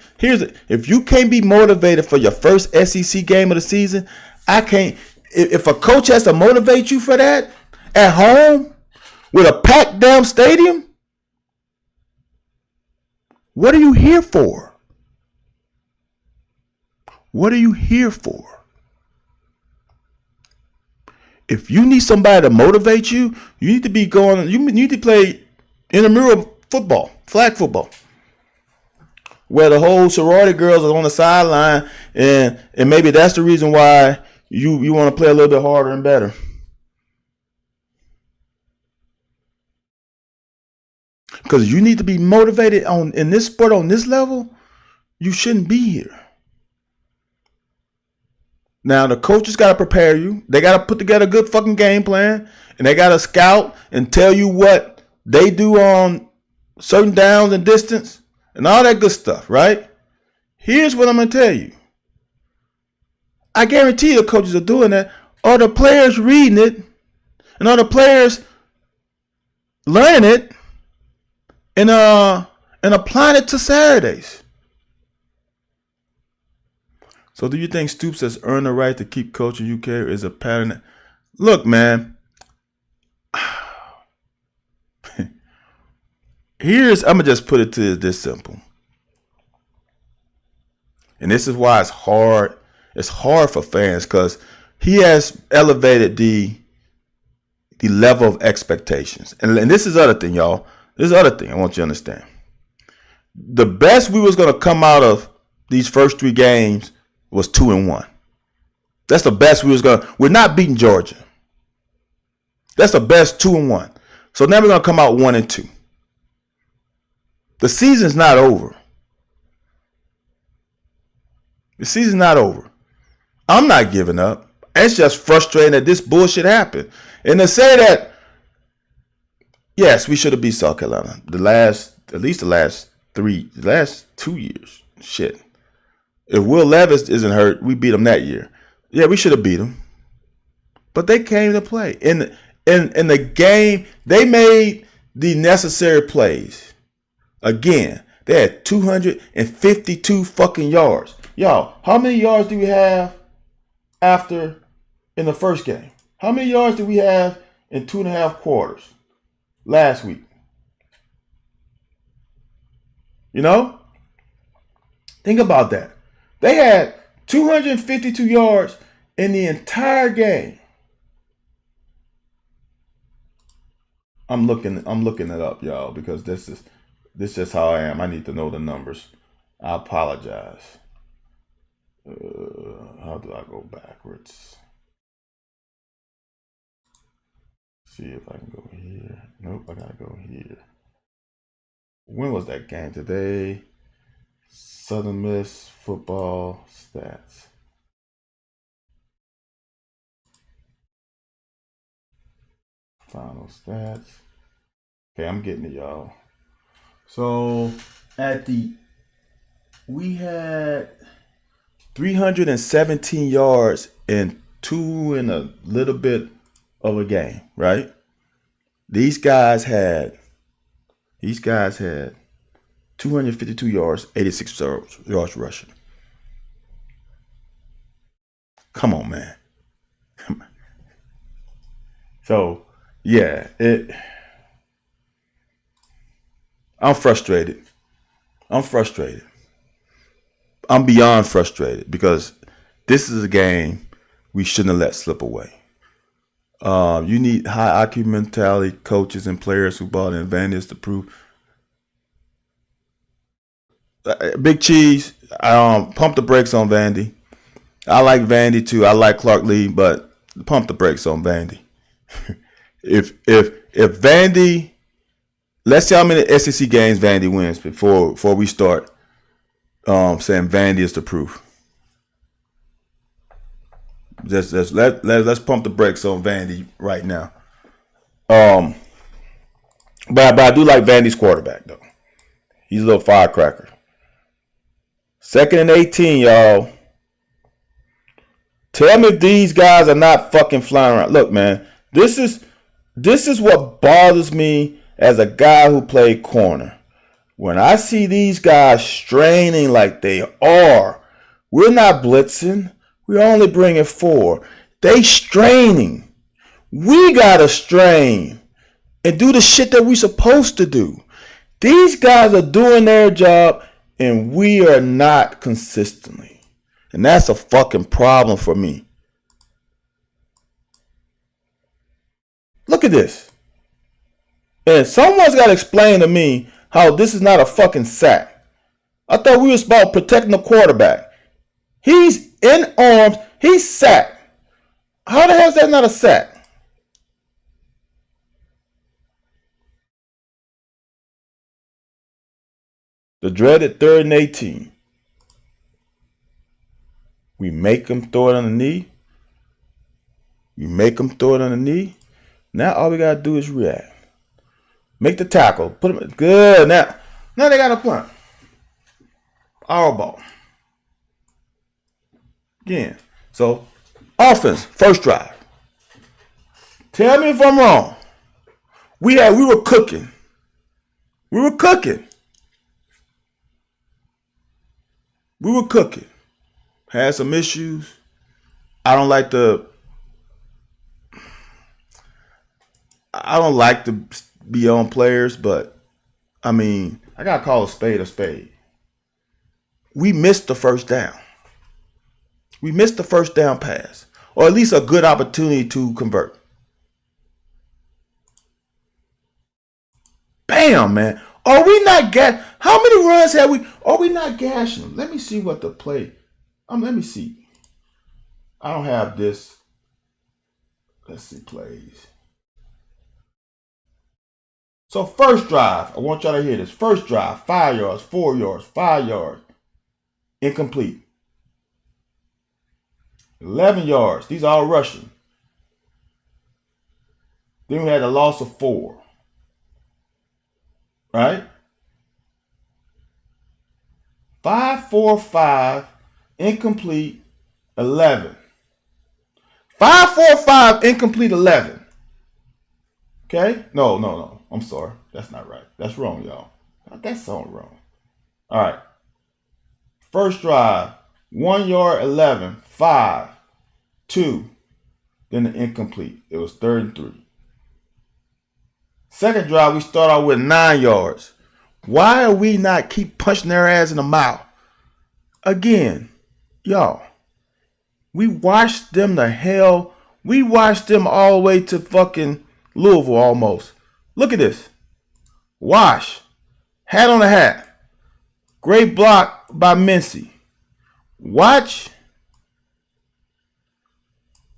Speaker 1: be motivated for your first SEC game of the season, I can't. If a coach has to motivate you for that at home with a packed damn stadium, what are you here for? What are you here for? If you need somebody to motivate you, you need to be going. You need to play intramural football, flag football, where the whole sorority girls are on the sideline, and maybe that's the reason why you want to play a little bit harder and better. Because you need to be motivated in this sport on this level. You shouldn't be here. Now the coaches got to prepare you. They got to put together a good fucking game plan, and they got to scout and tell you what they do on certain downs and distance and all that good stuff, right? Here's what I'm going to tell you. I guarantee the coaches are doing that. Are the players reading it? And are the players learning it and applying it to Saturdays? So do you think Stoops has earned the right to keep coaching UK, or is a pattern? Look, man. I'm going to just put it to this simple. And this is why it's hard. It's hard for fans because he has elevated the level of expectations. And this is the other thing, y'all. This is the other thing I want you to understand. The best we was going to come out of these first 3 games was 2-1. That's the best we was going to. We're not beating Georgia. That's the best 2-1. So now we're going to come out 1-2. The season's not over. The season's not over. I'm not giving up. It's just frustrating that this bullshit happened. And to say that, yes, we should have beat South Carolina. The last 2 years. Shit. If Will Levis isn't hurt, we beat him that year. Yeah, we should have beat him. But they came to play. In the game, they made the necessary plays. Again, they had 252 fucking yards. Y'all, how many yards do we have in the first game? How many yards do we have in 2.5 quarters last week? You know? Think about that. They had 252 yards in the entire game. I'm looking it up, y'all, because this is how I am. I need to know the numbers. I apologize. How do I go backwards? See if I can go here. Nope, I gotta go here. When was that game? Today. Southern Miss football stats. Final stats. Okay, I'm getting it, y'all. So we had 317 yards in 2 and a little bit of a game, right? These guys had 252 yards, 86 yards rushing. Come on, man. Come on. So, yeah, I'm frustrated. I'm beyond frustrated because this is a game we shouldn't have let slip away. You need high IQ mentality coaches and players who bought in Vandy to prove. Big Cheese, pump the brakes on Vandy. I like Vandy too. I like Clark Lee, but pump the brakes on Vandy. if Vandy, let's see how many SEC games Vandy wins before we start saying Vandy is the proof. Let's pump the brakes on Vandy right now. But I do like Vandy's quarterback though. He's a little firecracker. 2nd and 18, y'all. Tell me if these guys are not fucking flying around. Look, man, this is what bothers me as a guy who played corner. When I see these guys straining like they are, we're not blitzing. We're only bringing 4. They straining. We gotta strain and do the shit that we supposed to do. These guys are doing their job and we are not consistently. And that's a fucking problem for me. Look at this. And someone's got to explain to me how this is not a fucking sack. I thought we was about protecting the quarterback. He's in arms. He's sacked. How the hell is that not a sack? The dreaded 3rd and 18. We make him throw it on the knee. Now all we got to do is react. Make the tackle. Put him good. Now they got a punt. Our ball. Again. So, offense, first drive. Tell me if I'm wrong. We were cooking. Had some issues. I don't like to be on players, but I mean, I gotta call a spade a spade. We missed the first down. We missed the first down pass, or at least a good opportunity to convert. Bam, man. Are we not how many runs have we? Are we not gashing them? Let me see what the play. Let me see. I don't have this. Let's see plays. So first drive, I want y'all to hear this. First drive, 5 yards, 4 yards, 5 yards. Incomplete. 11 yards. These are all rushing. Then we had a loss of 4. Right? 5, 4, 5. Incomplete. 11. 5, 4, 5. Incomplete. 11. Okay? No. I'm sorry. That's not right. That's wrong, y'all. That's all wrong. All right. First drive. 1 yard, 11. 5. 2. Then the incomplete. It was 3rd and 3. Second drive, we start out with 9 yards. Why are we not keep punching their ass in the mouth? Again, y'all, we watched them the hell. We watched them all the way to fucking Louisville almost. Look at this. Wash. Hat on the hat. Great block by Mincy. Watch.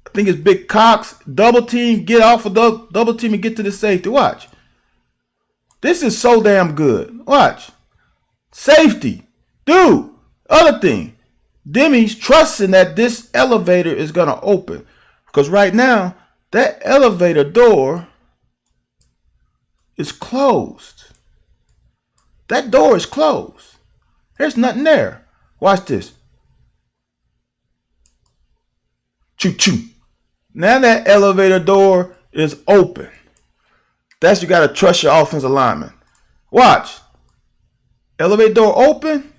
Speaker 1: I think it's Big Cox. Double team. Get off of the double team and get to the safety. Watch. This is so damn good. Watch. Safety. Dude. Other thing. Demi's trusting that this elevator is going to open. Because right now, that elevator door is closed. That door is closed. There's nothing there. Watch this. Choo choo. Now that elevator door is open. That's you got to trust your offensive lineman. Watch. Elevator door open.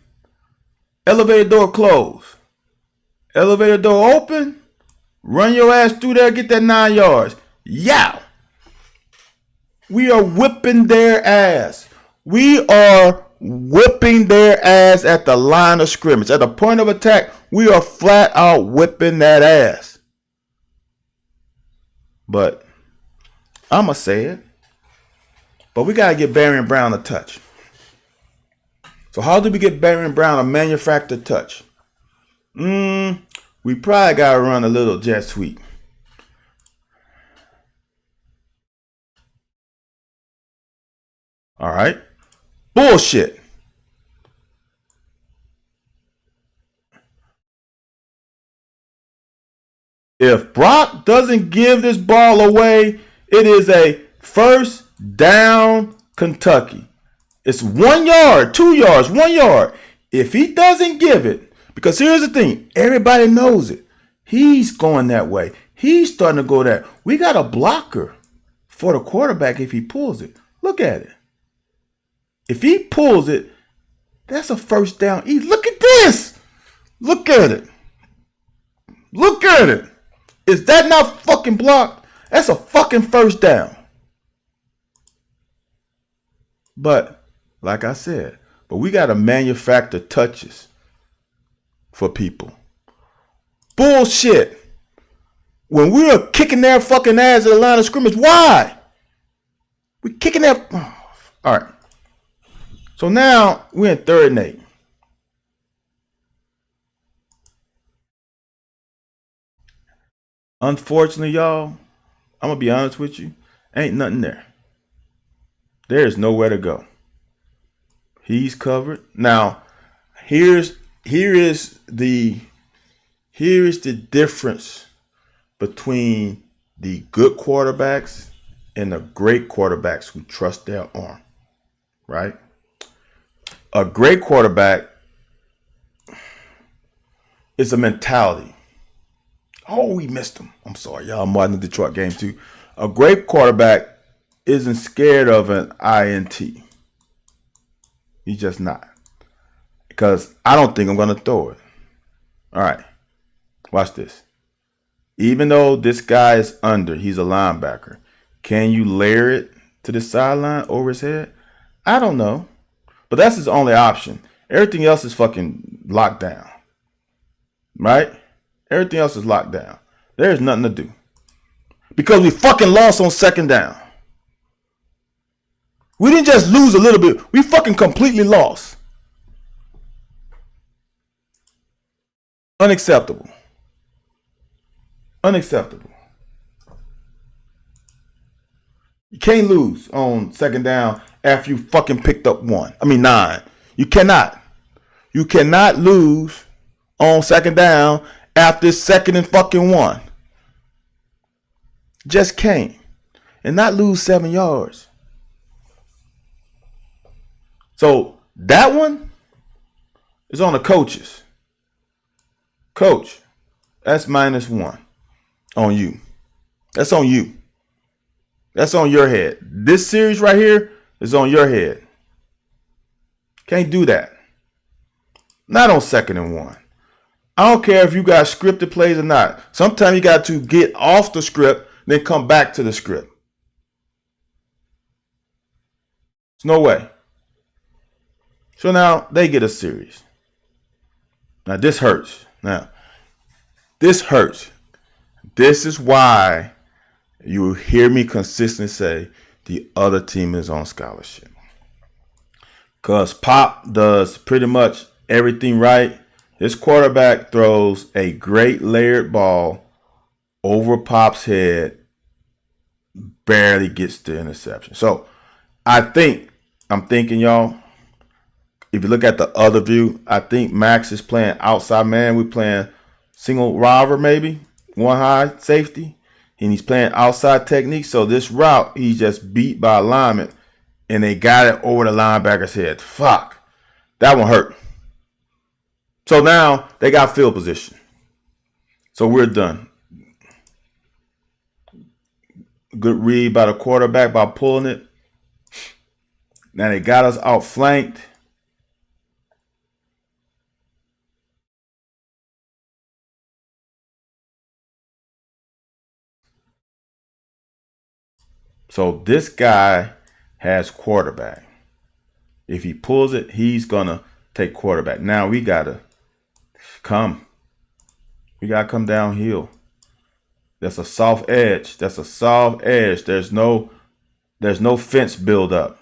Speaker 1: Elevator door closed. Elevator door open. Run your ass through there. Get that 9 yards. Yow. We are whipping their ass. We are whipping their ass at the line of scrimmage. At the point of attack, we are flat out whipping that ass. But I'm going to say it. But we got to get Barion Brown a touch. So how do we get Barion Brown a manufactured touch? We probably got to run a little jet sweep. All right. Bullshit. If Brock doesn't give this ball away, it is a first down Kentucky. It's 1 yard, 2 yards, 1 yard. If he doesn't give it, because here's the thing, everybody knows it. He's going that way. He's starting to go that. We got a blocker for the quarterback if he pulls it. Look at it. If he pulls it, that's a first down. Look at this. Look at it. Look at it. Is that not fucking blocked? That's a fucking first down. But, like I said, we got to manufacture touches for people. Bullshit. When we are kicking their fucking ass at the line of scrimmage, why? We kicking their... Oh, all right. So now we're in 3rd and 8. Unfortunately, y'all, I'm going to be honest with you. Ain't nothing there. There is nowhere to go. He's covered. Now, here is the difference between the good quarterbacks and the great quarterbacks who trust their arm. Right? A great quarterback is a mentality. Oh, we missed him. I'm sorry, y'all. I'm watching the Detroit game too. A great quarterback isn't scared of an INT. He's just not. Because I don't think I'm going to throw it. All right. Watch this. Even though this guy is under, he's a linebacker. Can you layer it to the sideline over his head? I don't know. But that's his only option. Everything else is fucking locked down. Right? Everything else is locked down. There's nothing to do. Because we fucking lost on 2nd down. We didn't just lose a little bit. We fucking completely lost. Unacceptable. Unacceptable. You can't lose on 2nd down after you fucking picked up 9. You cannot. You cannot lose on 2nd down after 2nd and fucking 1. Just can't. And not lose 7 yards. So that one is on the coaches. Coach, that's -1 on you. That's on you. That's on your head. This series right here is on your head. Can't do that. Not on 2nd and 1. I don't care if you got scripted plays or not. Sometimes you got to get off the script, then come back to the script. There's no way. So now they get a series. Now this hurts. Now this hurts. This is why you hear me consistently say the other team is on scholarship. Because Pop does pretty much everything right. His quarterback throws a great layered ball over Pop's head, barely gets the interception. So I'm thinking, y'all, if you look at the other view, I think Max is playing outside man. We're playing single river, maybe one high safety, and he's playing outside technique. So this route, he's just beat by alignment, and they got it over the linebacker's head. Fuck, that one hurt. So now they got field position. So we're done. Good read by the quarterback by pulling it. Now they got us outflanked. So this guy has quarterback. If he pulls it, he's going to take quarterback. Now we got to come. We got to come downhill. That's a soft edge. That's a soft edge. There's no fence build up.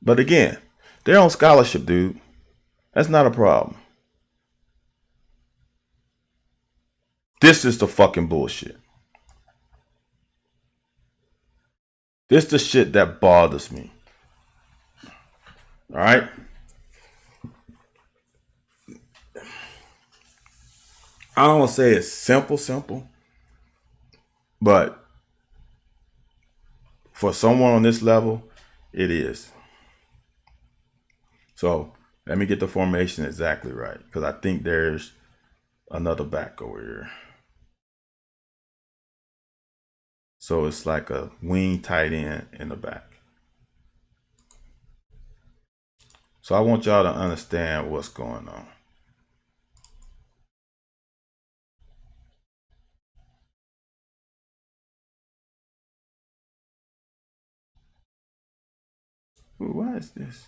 Speaker 1: But again, they're on scholarship, dude. That's not a problem. This is the fucking bullshit. This is the shit that bothers me. All right? I don't want to say it's simple, but for someone on this level, it is. So let me get the formation exactly right, because I think there's another back over here. So it's like a wing tight end in the back. So I want y'all to understand what's going on. Ooh, why is this?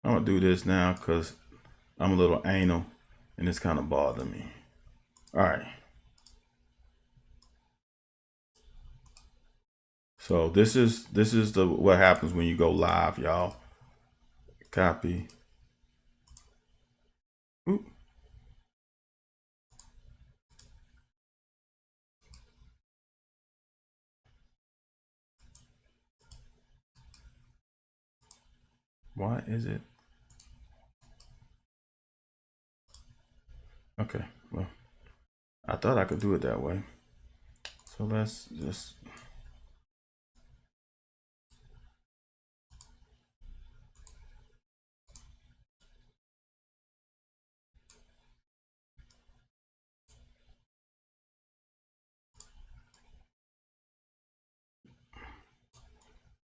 Speaker 1: I'm going to do this now because I'm a little anal and it's kind of bothering me. All right. So this is what happens when you go live, y'all. Copy. Oop. Why is it? Okay, well, I thought I could do it that way. So let's just.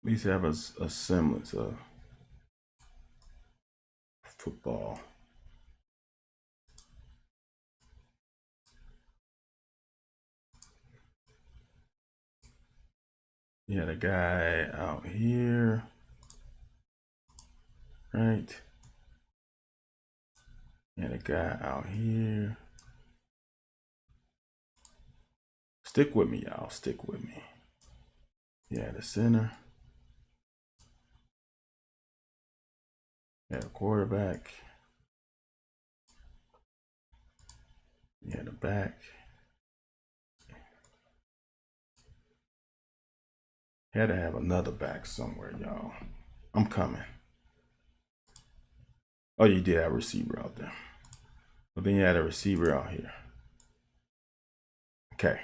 Speaker 1: At least have a semblance of football. You had a guy out here, right? You had a guy out here. Stick with me, y'all. Stick with me. Yeah, the center. Yeah, the quarterback. Yeah, the back. Had to have another back somewhere, y'all. I'm coming. Oh, you did have a receiver out there. But then you had a receiver out here. Okay.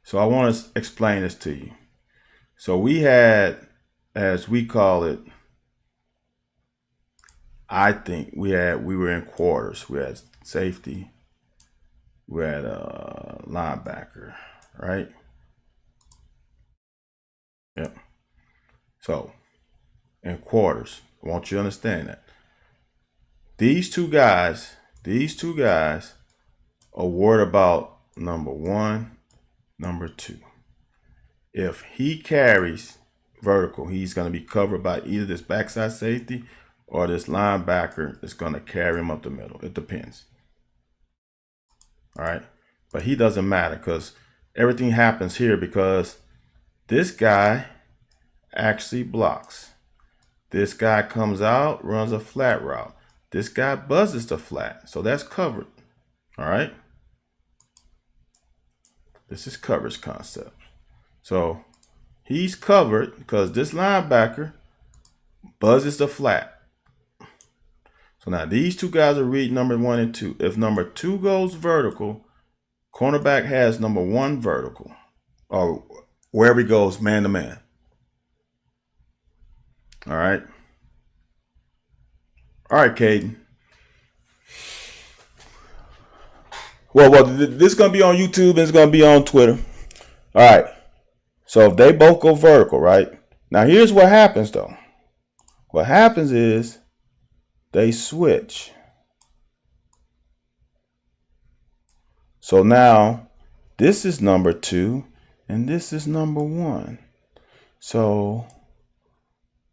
Speaker 1: So I want to explain this to you. So we had, as we call it, I think we were in quarters. We had safety. We had a linebacker. right? Yep. So in quarters, I want you to understand that. These two guys are worried about number one, number two. If he carries vertical, he's going to be covered by either this backside safety or this linebacker is going to carry him up the middle. It depends. All right. But he doesn't matter because everything happens here because this guy actually blocks. This guy comes out, runs a flat route. This guy buzzes the flat. So that's covered. All right. This is coverage concept. So he's covered because this linebacker buzzes the flat. So now these two guys are reading number 1 and 2. If number 2 goes vertical, cornerback has number 1 vertical. Or wherever he goes, man to man. All right. All right, Caden. Well, this is going to be on YouTube and it's going to be on Twitter. All right. So if they both go vertical, right? Now here's what happens though. What happens is they switch. So now this is number 2 and this is number 1. So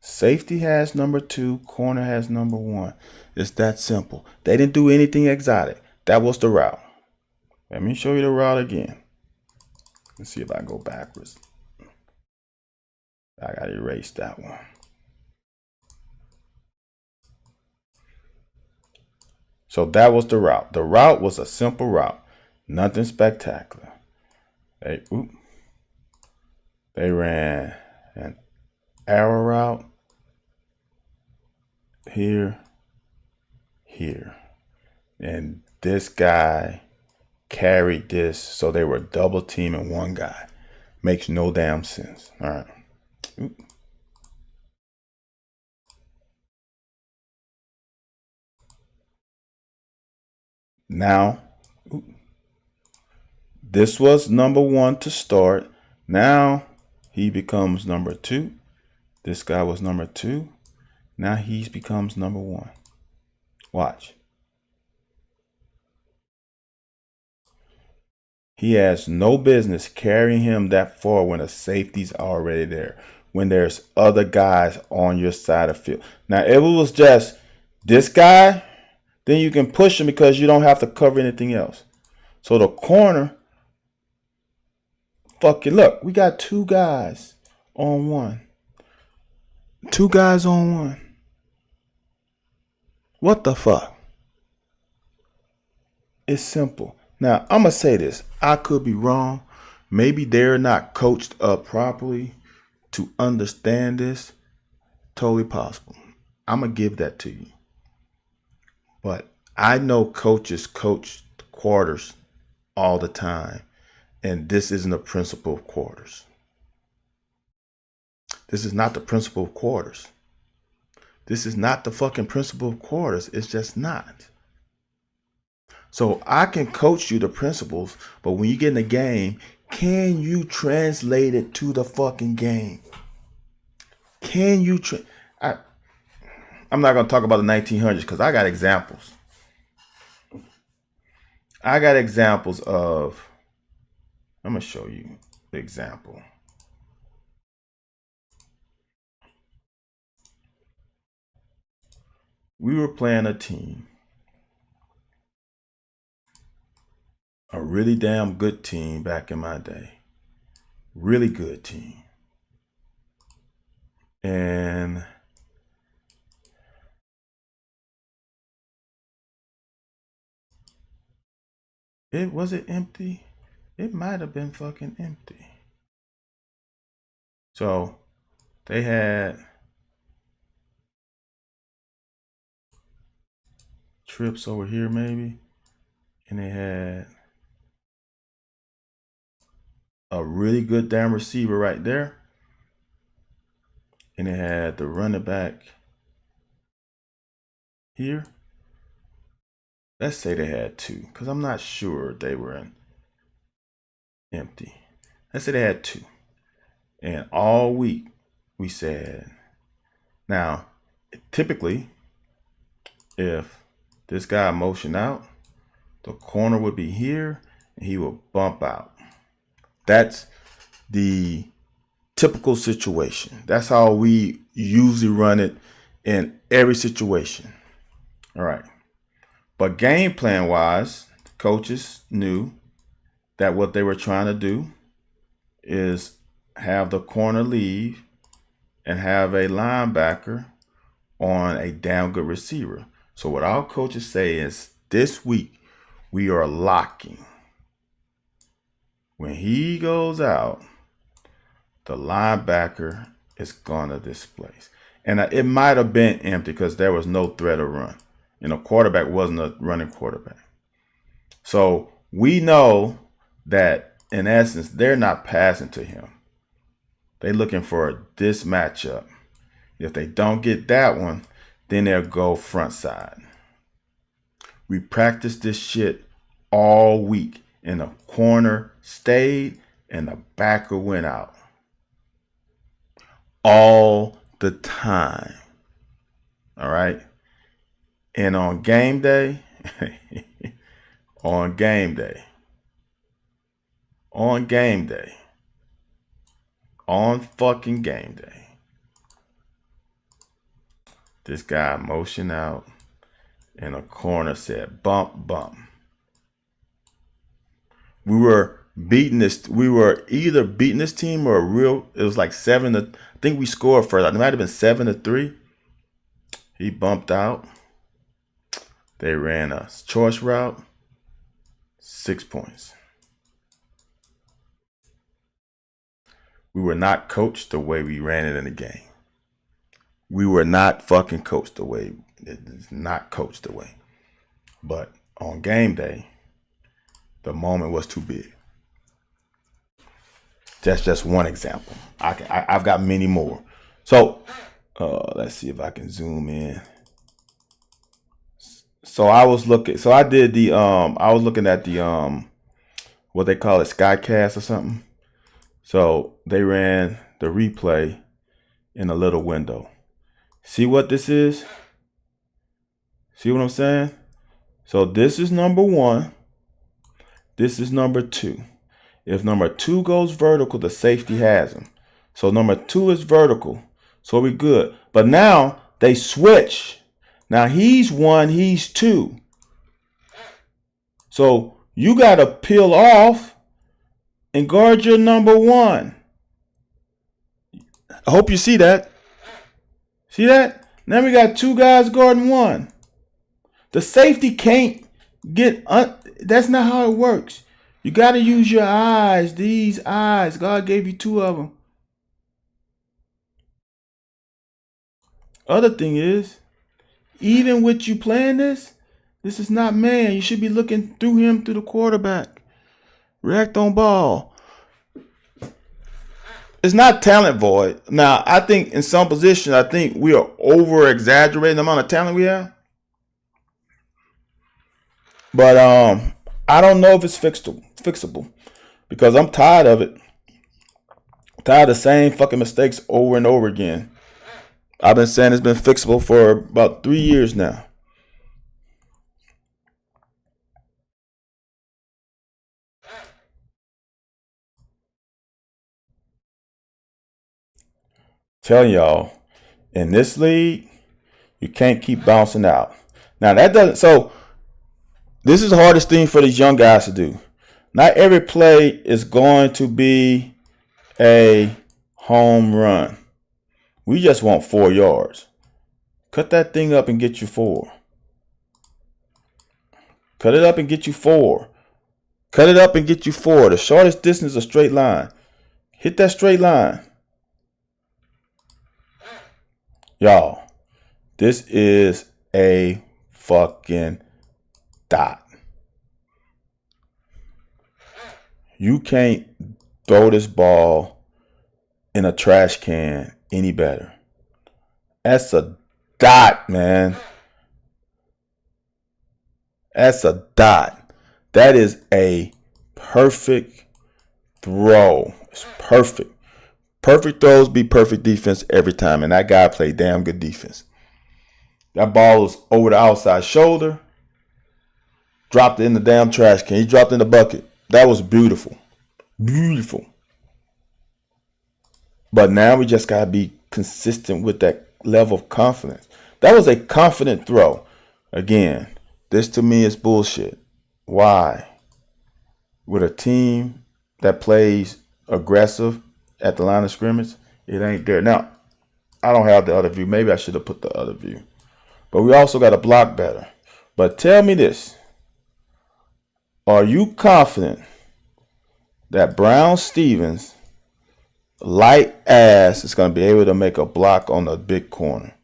Speaker 1: safety has number 2, corner has number 1. It's that simple. They didn't do anything exotic. That was the route. Let me show you the route again. Let's see if I go backwards. I gotta erase that one. So that was the route. The route was a simple route. Nothing spectacular. They ran an arrow route here, here. And this guy carried this, so they were double teaming one guy. Makes no damn sense. All right. Now, this was number 1 to start. Now he becomes number 2. This guy was number 2. Now he becomes number 1. Watch. He has no business carrying him that far when a safety's already there, when there's other guys on your side of the field. Now, if it was just this guy, then you can push him because you don't have to cover anything else. So the corner, fuck it. Look, we got 2 guys on 1. 2 guys on 1. What the fuck? It's simple. Now, I'm going to say this. I could be wrong. Maybe they're not coached up properly to understand this. Totally possible. I'm going to give that to you. But I know coaches coach quarters all the time. And this isn't the principle of quarters. This is not the principle of quarters. This is not the fucking principle of quarters. It's just not. So I can coach you the principles, but when you get in the game, can you translate it to the fucking game? Can you? I'm not going to talk about the 1900s because I got examples. I got examples of. I'm going to show you the example. We were playing a team. A really damn good team back in my day. Really good team. And was it empty? It might have been fucking empty. So they had trips over here maybe. And they had a really good damn receiver right there. And they had the running back here. Let's say they had 2, because I'm not sure they were empty. Let's say they had 2. And all week we said, now, typically, if this guy motion out, the corner would be here and he will bump out. That's the typical situation. That's how we usually run it in every situation. All right. But game plan wise, the coaches knew that what they were trying to do is have the corner leave and have a linebacker on a damn good receiver. So what our coaches say is this week we are locking. When he goes out, the linebacker is going to displace. And it might have been empty because there was no threat of run. And the quarterback wasn't a running quarterback. So we know that in essence, they're not passing to him. They're looking for this matchup. If they don't get that one, then they'll go front side. We practiced this shit all week. And the corner stayed and the backer went out. All the time. All right. And on game day, on fucking game day, this guy motioned out and a corner said, bump, bump. We were either beating this team or it was like 7 to, I think we scored first. It might have been 7-3. He bumped out. They ran a choice route. 6 points. We were not coached the way we ran it in the game. We were not fucking coached the way. It's not coached the way. But on game day, the moment was too big. That's just one example. I've got many more. So let's see if I can zoom in. So I was looking at the what they call it, Skycast or something. So they ran the replay in a little window. See what this is? See what I'm saying? So this is number 1. This is number 2. If number 2 goes vertical, the safety has him. So number 2 is vertical. So we're good. But now they switch. Now he's 1, he's 2. So you got to peel off and guard your number 1. I hope you see that. See that? Now we got 2 guys guarding 1. The safety can't get... that's not how it works. You got to use your eyes. These eyes. God gave you 2 of them. Other thing is, even with you playing this is not man. You should be looking through him, through the quarterback. React on ball. It's not talent void. Now, I think in some positions, I think we are over-exaggerating the amount of talent we have. But I don't know if it's fixable. Because I'm tired of it. Tired of the same fucking mistakes over and over again. I've been saying it's been fixable for about 3 years now. Telling y'all, in this league, you can't keep bouncing out. Now that doesn't, so this is the hardest thing for these young guys to do. Not every play is going to be a home run. We just want 4 yards. Cut that thing up and get you 4. Cut it up and get you 4. Cut it up and get you 4. The shortest distance is a straight line. Hit that straight line. Y'all, this is a fucking dot. You can't throw this ball in a trash can any better. That's a dot, man. That's a dot. That is a perfect throw. It's perfect. Perfect throws be perfect defense every time. And that guy played damn good defense. That ball was over the outside shoulder. Dropped it in the damn trash can. He dropped it in the bucket. That was beautiful. Beautiful. But now we just got to be consistent with that level of confidence. That was a confident throw. Again, this to me is bullshit. Why? With a team that plays aggressive at the line of scrimmage, it ain't there. Now, I don't have the other view. Maybe I should have put the other view. But we also got to block better. But tell me this. Are you confident that Brown Stevens, light ass, is going to be able to make a block on the big corner?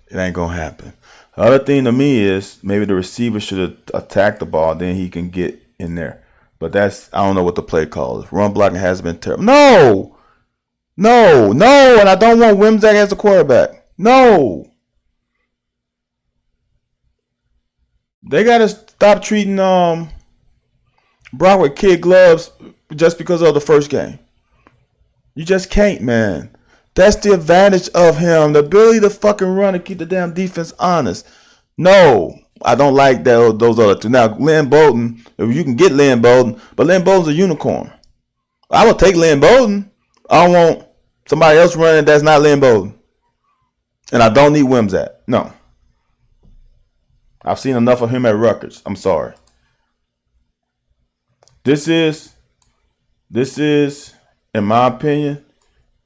Speaker 1: It ain't going to happen. The other thing to me is maybe the receiver should have attacked the ball, then he can get in there. But that's, I don't know what the play call is. Run blocking has been terrible. No, and I don't want Wimsack as a quarterback. No. They got to stop treating Brock with kid gloves just because of the first game. You just can't, man. That's the advantage of him. The ability to fucking run and keep the damn defense honest. No, I don't like those other two. Now, Lynn Bowden, if you can get Lynn Bowden, but Lynn Bowden's a unicorn. I will take Lynn Bowden. I don't want somebody else running that's not Lynn Bowden. And I don't need Wimsack. No. I've seen enough of him at Rutgers. I'm sorry. This is, in my opinion,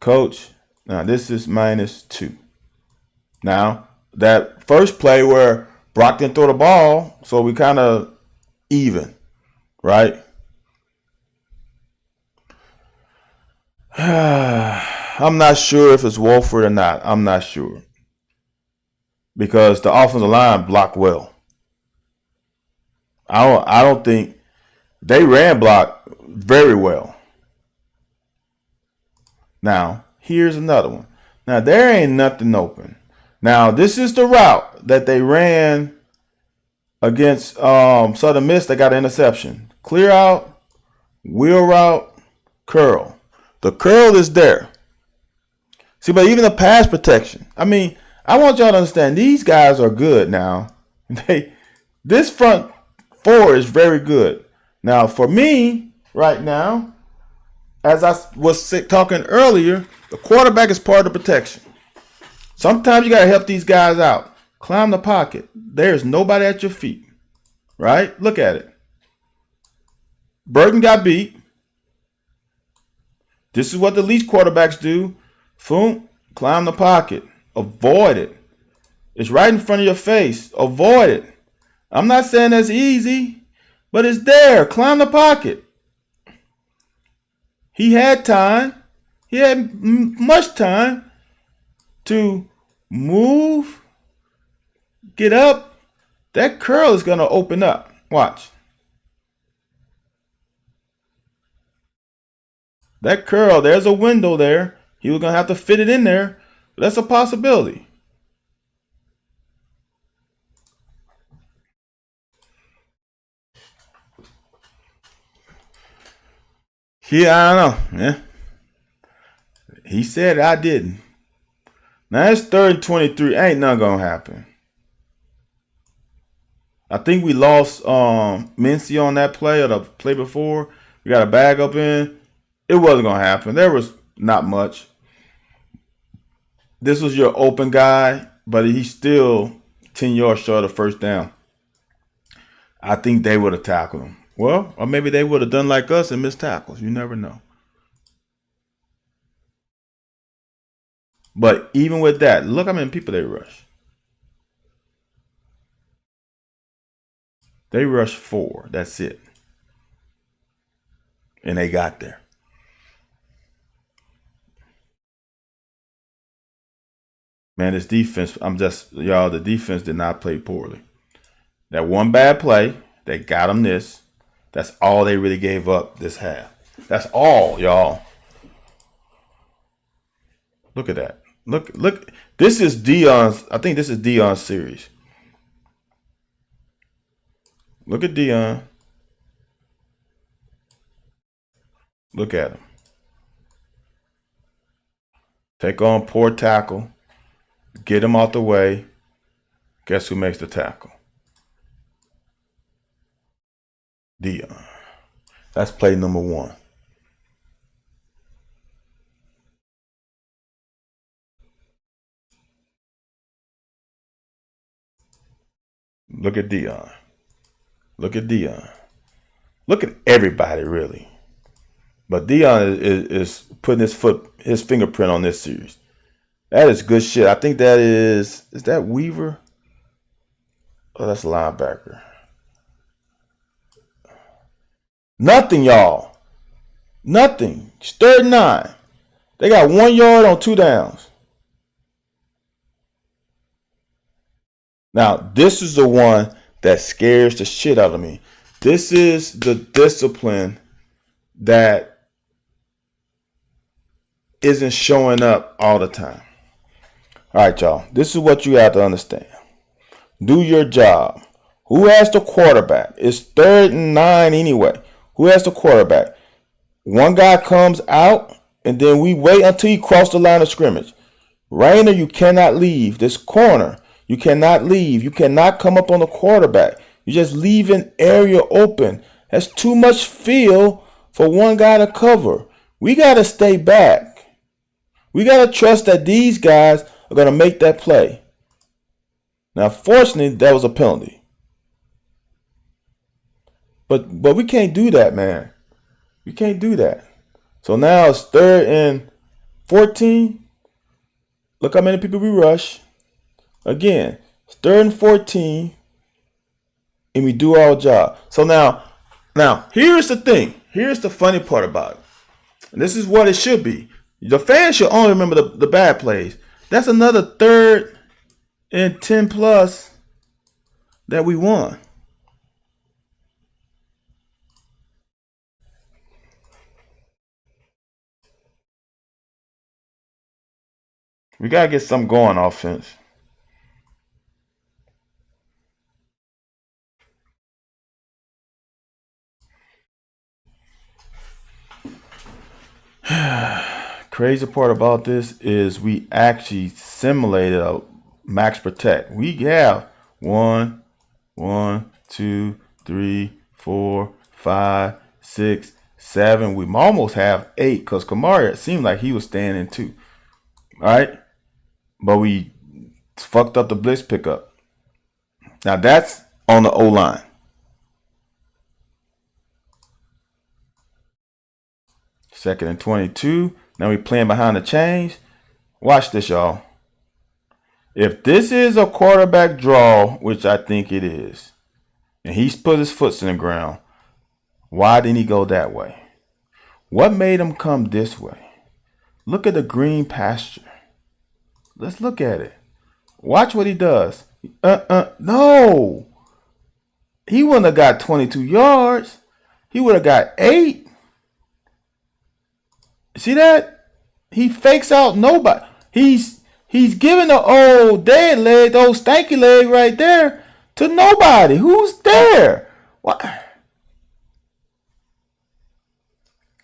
Speaker 1: Coach, now this is -2. Now, that first play where Brock didn't throw the ball, so we kind of even, right? I'm not sure if it's Wolford or not. I'm not sure. Because the offensive line blocked well. I don't think they ran block very well. Now, here's another one. Now, there ain't nothing open. Now, this is the route that they ran against Southern Miss that got an interception. Clear out, wheel route, curl. The curl is there. See, but even the pass protection. I mean, I want y'all to understand these guys are good now. This front four is very good. Now, for me, right now, as I was talking earlier, the quarterback is part of the protection. Sometimes you got to help these guys out. Climb the pocket. There's nobody at your feet. Right? Look at it. Burton got beat. This is what the least quarterbacks do. Boom, climb the pocket. Avoid it. It's right in front of your face. Avoid it. I'm not saying that's easy, but it's there. Climb the pocket. He had time. He had much time to move, get up. That curl is going to open up. Watch. That curl, there's a window there. He was going to have to fit it in there. That's a possibility. Yeah, I don't know. Yeah. He said I didn't. Now it's 3rd and 23. Ain't nothing going to happen. I think we lost Mincy on that play or the play before. We got a bag up in. It wasn't going to happen. There was not much. This was your open guy, but he's still 10 yards short of first down. I think they would have tackled him. Well, or maybe they would have done like us and missed tackles. You never know. But even with that, look how many people they rush. They rushed 4. That's it. And they got there. Man, this defense, the defense did not play poorly. That one bad play, they got them this. That's all they really gave up this half. That's all, y'all. Look at that. Look. This is Deion's, I think this is Deion's series. Look at Dion. Look at him. Take on poor tackle. Get him out the way. Guess who makes the tackle? Dion. That's play number 1. Look at Dion. Look at Dion. Look at everybody, really. But Dion is putting his fingerprint on this series. That is good shit. I think that is that Weaver? Oh, that's a linebacker. Nothing, y'all. Nothing. It's 3rd and 9. They got 1 yard on 2 downs. Now, this is the one that scares the shit out of me. This is the discipline that isn't showing up all the time. All right, y'all. This is what you have to understand. Do your job. Who has the quarterback? It's 3rd and 9 anyway. Who has the quarterback? One guy comes out, and then we wait until he crosses the line of scrimmage. Rainer, you cannot leave this corner. You cannot leave. You cannot come up on the quarterback. You just leave an area open. That's too much field for one guy to cover. We got to stay back. We got to trust that these guys are going to make that play. Now, fortunately, that was a penalty. But we can't do that, man. We can't do that. So now it's 3rd and 14. Look how many people we rush. Again, it's 3rd and 14. And we do our job. So now here's the thing. Here's the funny part about it. And this is what it should be. The fans should only remember the bad plays. That's another 3rd and 10 plus that we won. We got to get something going offense. Crazy part about this is we actually simulated a max protect. We have 1, 2, 3, 4, 5, 6, 7. We almost have 8 because Kamara, it seemed like he was staying in 2. All right. But we fucked up the blitz pickup. Now that's on the O-line. Second and 22. Now we playing behind the chains. Watch this, y'all. If this is a quarterback draw, which I think it is, and he's put his foot in the ground, why didn't he go that way? What made him come this way? Look at the green pasture. Let's look at it. Watch what he does. No. He wouldn't have got 22 yards. He would have got 8. See that? He fakes out nobody. He's giving the old dead leg, the old stanky leg right there to nobody. Who's there? What?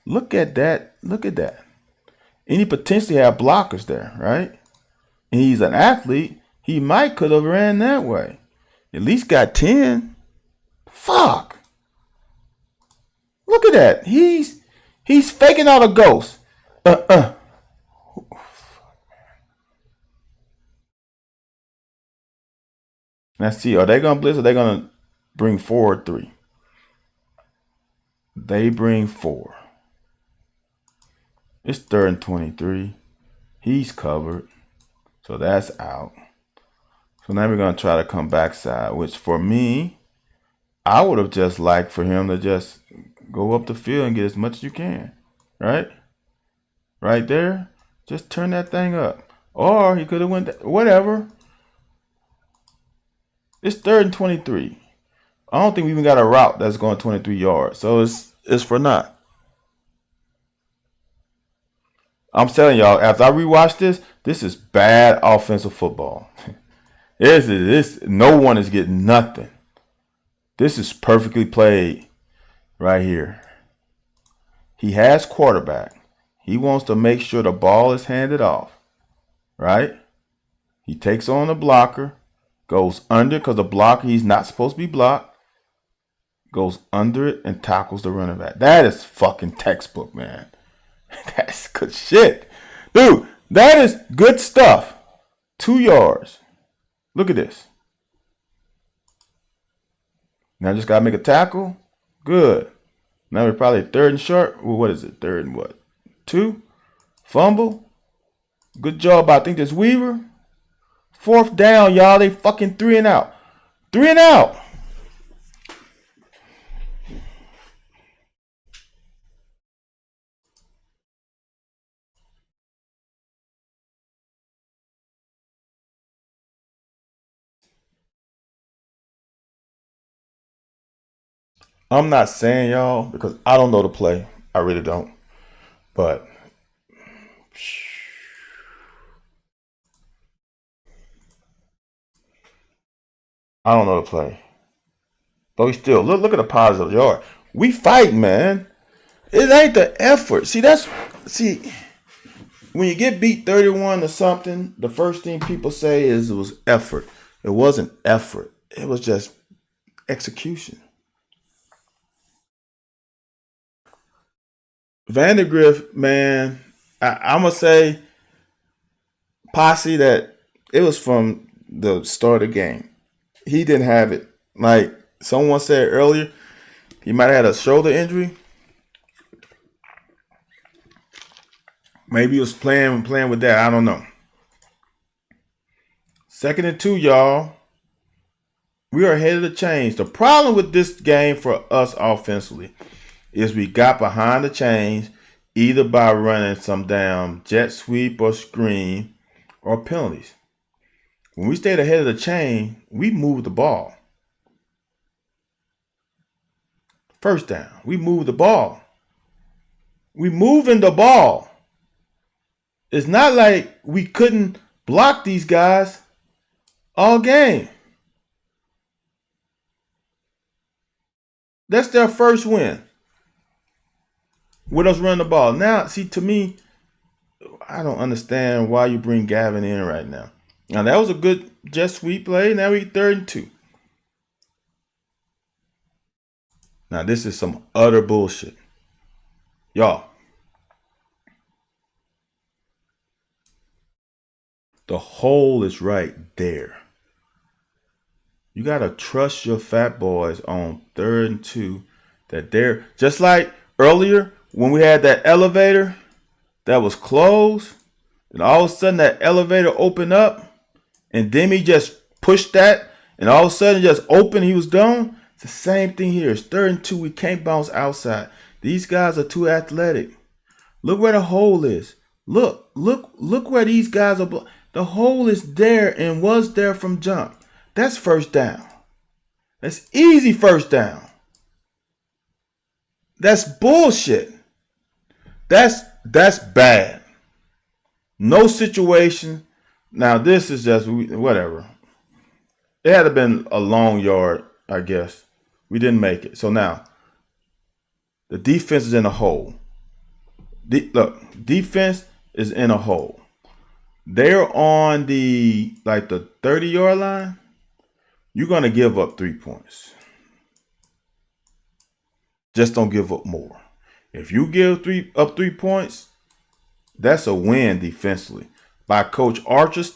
Speaker 1: Look at that. Look at that. And he potentially have blockers there, right? And he's an athlete. He might could have ran that way. At least got 10. Fuck. Look at that. He's faking out a ghost. Let's see. Are they going to blitz or are they going to bring 4 or 3? They bring 4. It's 3rd and 23. He's covered. So that's out. So now we're going to try to come backside, which for me, I would have just liked for him to just go up the field and get as much as you can. Right? Right there. Just turn that thing up. Or he could have went, whatever. It's 3rd and 23. I don't think we even got a route that's going 23 yards. So it's for naught. I'm telling y'all, after I rewatch this is bad offensive football. This no one is getting nothing. This is perfectly played right here. He has quarterback. He wants to make sure the ball is handed off, right? He takes on the blocker, goes under because the blocker, he's not supposed to be blocked, goes under it and tackles the running back. That is fucking textbook, man. That's good shit. Dude, that is good stuff. 2 yards. Look at this. Now I just got to make a tackle. Good. Now we're probably third and short. Well, what is it? Third and what? 2. Fumble. Good job. I think that's Weaver. 4th down, y'all. They fucking 3 and out. 3 and out. I'm not saying y'all because I don't know the play. I really don't. But I don't know the play. But we still look at the positive yard. We fight, man. It ain't the effort. See, when you get beat 31 or something, the first thing people say is it was effort. It wasn't effort. It was just execution. Vandegrift, man, I'm going to say, Posse, that it was from the start of the game. He didn't have it. Like someone said earlier, he might have had a shoulder injury. Maybe he was playing with that. I don't know. 2nd and 2, y'all. We are ahead of the chains. The problem with this game for us offensively is we got behind the chains either by running some damn jet sweep or screen or penalties. When we stayed ahead of the chain, we moved the ball. First down, we moved the ball. We moving the ball. It's not like we couldn't block these guys all game. That's their first win with us running the ball. Now, see, to me, I don't understand why you bring Gavin in right now. Now, that was a good jet sweep play. Now we 3rd and 2. Now, this is some utter bullshit. Y'all, the hole is right there. You got to trust your fat boys on 3rd and 2 that they're just like earlier when we had that elevator that was closed, and all of a sudden that elevator opened up, and Demi just pushed that, and all of a sudden just opened, he was gone. It's the same thing here. It's 3rd and 2. We can't bounce outside. These guys are too athletic. Look where the hole is. Look where these guys are. The hole is there and was there from jump. That's first down. That's easy first down. That's bullshit. That's bad. No situation. Now this is just whatever. It had to been a long yard, I guess. We didn't make it. So now the defense is in a hole. Look, defense is in a hole. They're on the 30-yard line. You're gonna give up 3 points. Just don't give up more. If you give up 3 points, that's a win defensively. By Coach Archer's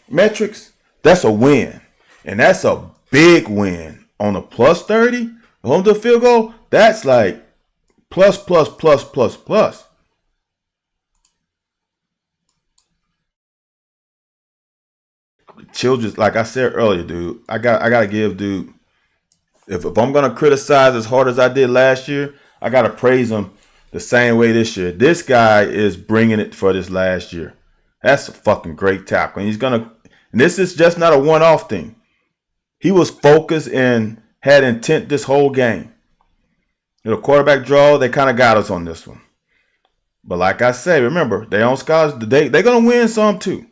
Speaker 1: metrics, that's a win. And that's a big win. On a plus 30, home to field goal, that's like plus. Childress, like I said earlier, dude, I gotta give dude. If I'm gonna criticize as hard as I did last year, I gotta praise him the same way this year. This guy is bringing it for this last year. That's a fucking great tackle. And this is just not a one-off thing. He was focused and had intent this whole game. The quarterback draw, they kind of got us on this one. But like I say, remember, they on scholars, they're gonna win some too.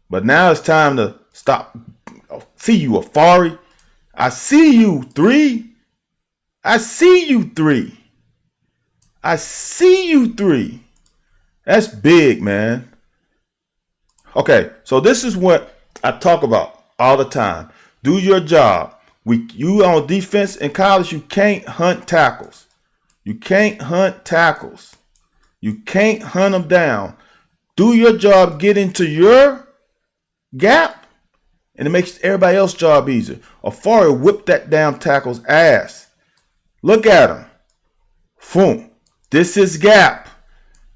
Speaker 1: But now it's time to stop see you, Afari. I see you, 3. I see you, 3. I see you, 3. That's big, man. Okay, so this is what I talk about all the time. Do your job. You on defense in college, you can't hunt tackles. You can't hunt tackles. You can't hunt them down. Do your job, get into your gap, and it makes everybody else's job easier. Afari whipped that damn tackle's ass. Look at him. Boom. This is gap.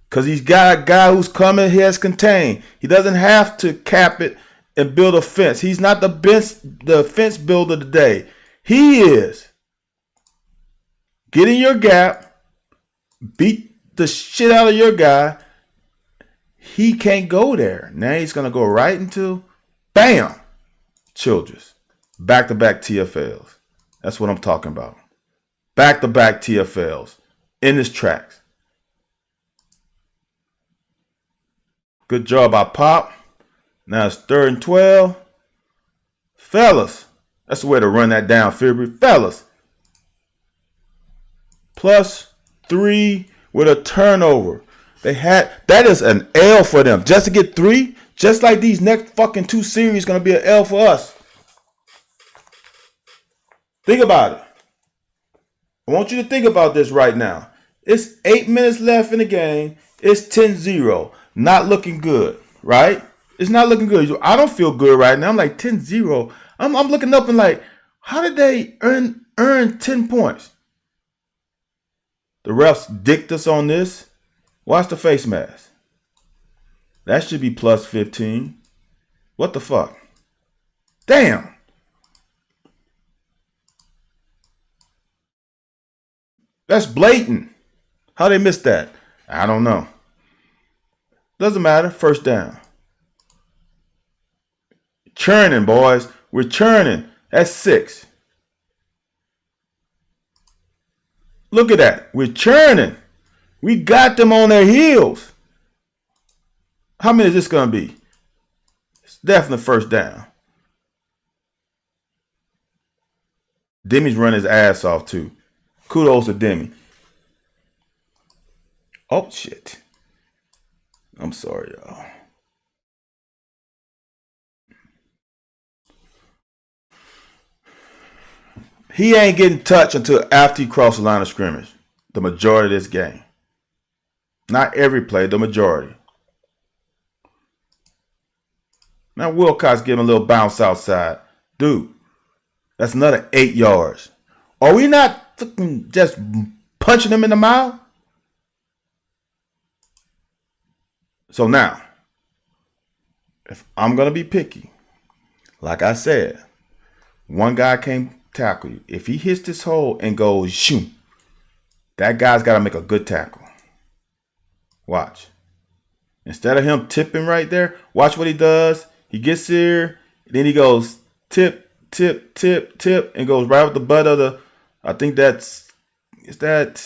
Speaker 1: Because he's got a guy who's coming, he has contained. He doesn't have to cap it and build a fence. He's not the fence builder today. He is. Get in your gap. Beat the shit out of your guy. He can't go there. Now he's going to go right into, bam, Childress. Back-to-back TFLs. That's what I'm talking about. Back-to-back TFLs. In his tracks. Good job by Pop. Now it's 3rd and 12. Fellas. That's the way to run that down, Fibry. Fellas. +3 with a turnover. That is an L for them. Just to get 3, just like these next fucking 2 series gonna be an L for us. Think about it. I want you to think about this right now. It's 8 minutes left in the game. It's 10-0. Not looking good, right? It's not looking good. I don't feel good right now. I'm like 10-0. I'm looking up and like, how did they earn 10 points? The refs dicked us on this. Watch the face mask. That should be +15. What the fuck? Damn. That's blatant. How they missed that? I don't know. Doesn't matter. First down. Churning, boys. We're churning. That's 6. Look at that. We're churning. We got them on their heels. How many is this going to be? It's definitely first down. Demi's run his ass off too. Kudos to Demi. Oh, shit. I'm sorry, y'all. He ain't getting touched until after he crosses the line of scrimmage. The majority of this game. Not every play, the majority. Now Wilcox give him a little bounce outside. Dude, that's another 8 yards. Are we not just punching him in the mouth? So now, if I'm going to be picky, like I said, one guy can't tackle you. If he hits this hole and goes, shoot, that guy's got to make a good tackle. Watch. Instead of him tipping right there, watch what he does. He gets here, then he goes tip, tip, tip, tip, and goes right with the butt of the, I think is that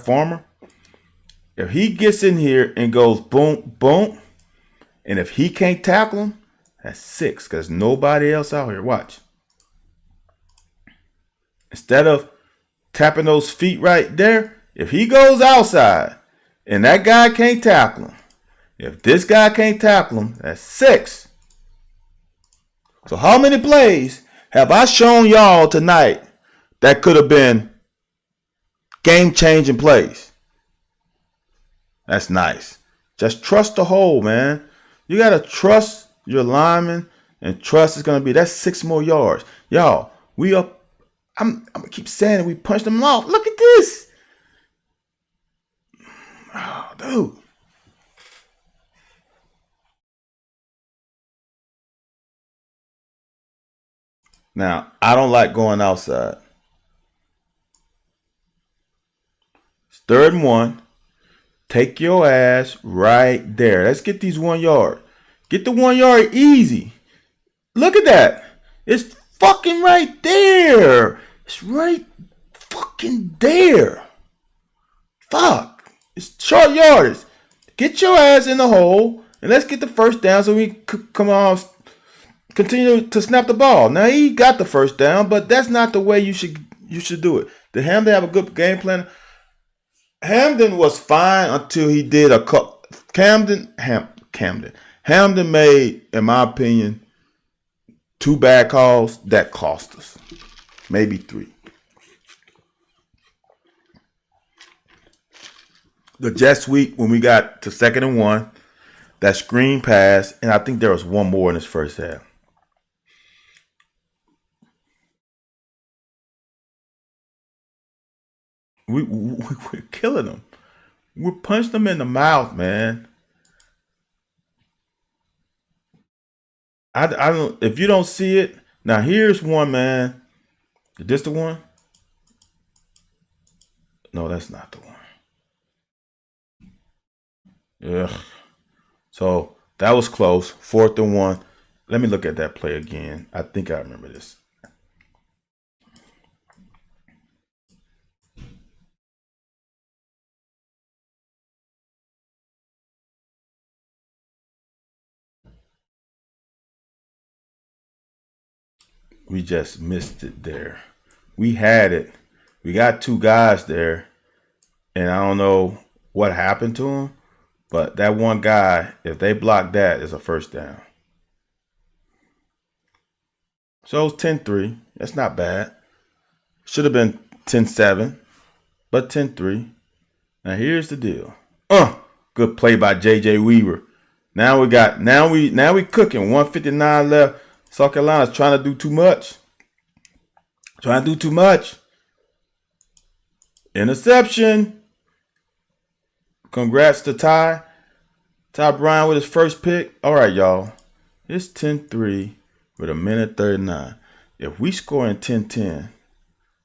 Speaker 1: Farmer? If he gets in here and goes boom, boom, and if he can't tackle him, that's 6 because nobody else out here. Watch. Instead of tapping those feet right there, if he goes outside and that guy can't tackle him, if this guy can't tackle him, that's 6. So how many plays have I shown y'all tonight that could have been game-changing plays? That's nice. Just trust the hole, man. You got to trust your lineman and trust it's going to be. That's 6 more yards. Y'all, we up. I'm going to keep saying it. We punched them off. Look at this. Oh, dude. Now, I don't like going outside. It's 3rd and 1. Take your ass right there. Let's get these 1 yard. Get the 1 yard easy. Look at that. It's fucking right there. It's right fucking there. Fuck. It's short yardage. Get your ass in the hole. and let's get the first down so we come on, continue to snap the ball. Now he got the first down, but that's not the way you should do it. Did Hamden have a good game plan? Hamden was fine until he did a cut. Hamden made, in my opinion, 2 bad calls that cost us. Maybe 3. The jet sweep when we got to 2nd and 1, that screen pass, and I think there was one more in this first half. We're killing them. We're punching them in the mouth, man. I don't. If you don't see it, now here's one, man. Is this the one? No, that's not the one. Yeah. So that was close. 4th and 1. Let me look at that play again. I think I remember this. We just missed it there. We had it. We got 2 guys there, and I don't know what happened to him, but that one guy, if they block that, is a first down. So it's 10-3. That's not bad. Should have been 10-7, but 10-3. Now here's the deal. Good play by J.J. Weaver. Now we cooking. 1:59 left. South Carolina's trying to do too much. Interception. Congrats to Ty. Ty Bryan with his first pick. All right, y'all. It's 10-3 with 1:39. If we score in 10-10,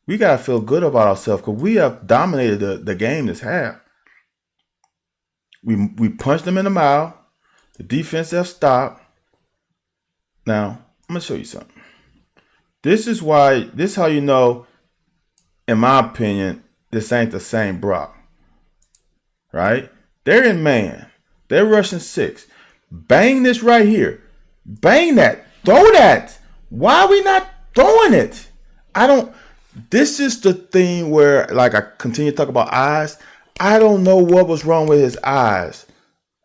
Speaker 1: we got to feel good about ourselves because we have dominated the game this half. We punched them in the mouth. The defense have stopped. Now, I'm going to show you something. This is how you know, in my opinion, this ain't the same Brock. Right? They're in man. They're rushing 6. Bang this right here. Bang that. Throw that. Why are we not throwing it? This is the thing where, like, I continue to talk about eyes. I don't know what was wrong with his eyes.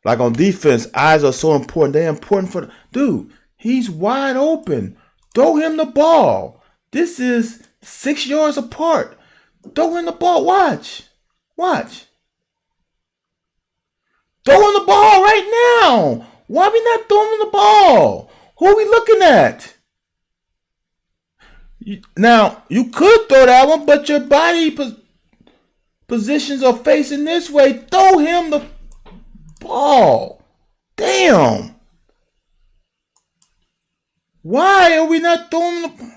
Speaker 1: Like on defense, eyes are so important. They're important for dude. He's wide open. Throw him the ball. This is 6 yards apart. Throw him the ball. Watch. Throw him the ball right now. Why are we not throwing him the ball? Who are we looking at? Now, you could throw that one, but your body positions are facing this way. Throw him the ball. Damn. Why are we not throwing the...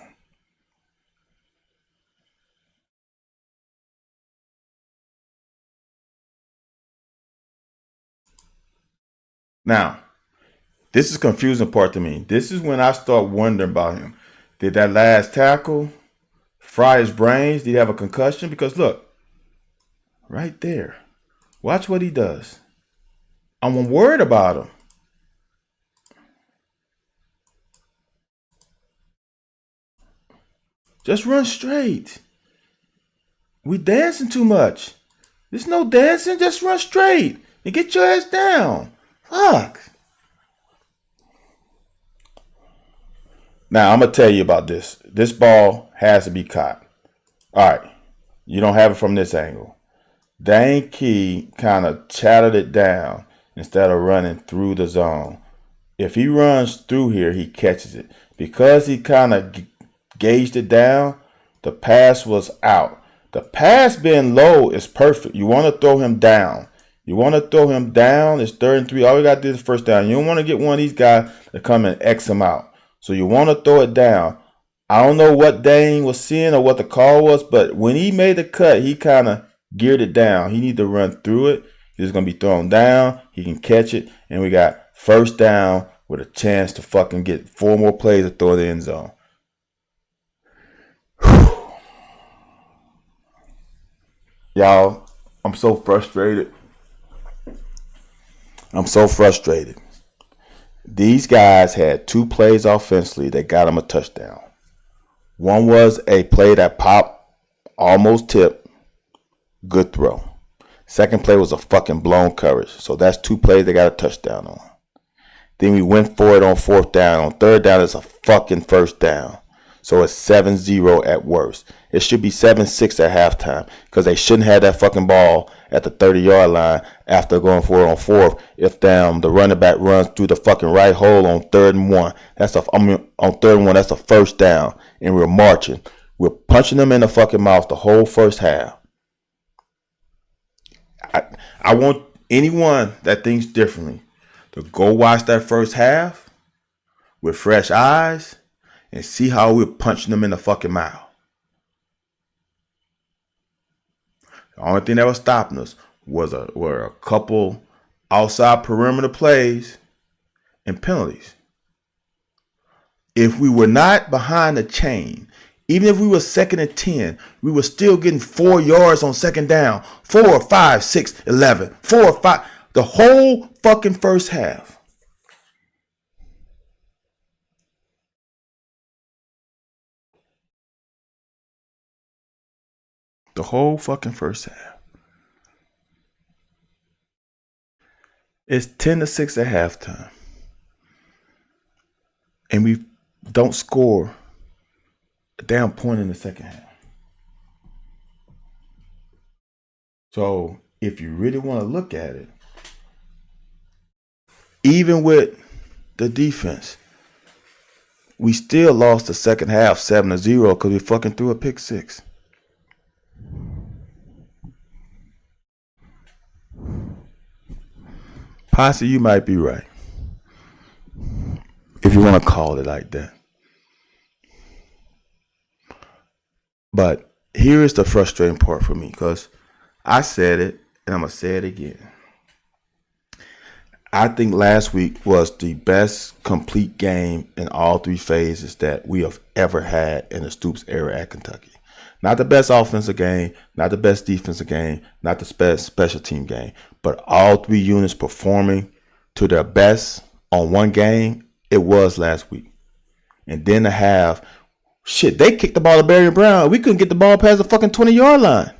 Speaker 1: Now, this is confusing part to me. This is when I start wondering about him. Did that last tackle fry his brains? Did he have a concussion? Because look, right there. Watch what he does. I'm worried about him. Just run straight. We dancing too much. There's no dancing. Just run straight and get your ass down. Fuck. Now, I'm going to tell you about this. This ball has to be caught. All right. You don't have it from this angle. Dane Key kind of chatted it down instead of running through the zone. If he runs through here, he catches it. Because he kind of gauged it down, the pass was out. The pass being low is perfect. You want to throw him down. It's 3rd and 3. All you got to do is first down. You don't want to get one of these guys to come and X him out. So you want to throw it down. I don't know what Dane was seeing or what the call was, but when he made the cut, he kind of geared it down. He need to run through it. He's going to be thrown down. He can catch it. And we got first down with a chance to fucking get 4 more plays to throw the end zone. Y'all, I'm so frustrated. These guys had 2 plays offensively that got them a touchdown. One was a play that popped, almost tipped, good throw. Second play was a fucking blown coverage. So that's 2 plays they got a touchdown on. Then we went for it on 4th down. On 3rd down, it's a fucking first down. So it's 7-0 at worst. It should be 7-6 at halftime because they shouldn't have that fucking ball at the 30-yard line after going for it on 4th. If the running back runs through the fucking right hole on 3rd and 1, on 3rd and 1, that's a first down, and we're marching. We're punching them in the fucking mouth the whole first half. I want anyone that thinks differently to go watch that first half with fresh eyes and see how we're punching them in the fucking mouth. The only thing that was stopping us were a couple outside perimeter plays and penalties. If we were not behind the chain, even if we were 2nd and 10, we were still getting 4 yards on 2nd down. 4, 5, 6, 11. 4, 5. The whole fucking first half. The whole fucking first half. It's 10-6 at halftime. And we don't score a damn point in the second half. So if you really want to look at it, even with the defense, we still lost the second half 7-0 because we fucking threw a pick 6. Posse, you might be right. If you want to call it like that. But here is the frustrating part for me, because I said it and I'm going to say it again. I think last week was the best complete game in all 3 phases that we have ever had in the Stoops era at Kentucky. Not the best offensive game, not the best defensive game, not the best special team game, but all 3 units performing to their best on one game. It was last week. And then to have, shit, they kicked the ball to Barry Brown. We couldn't get the ball past the fucking 20-yard line.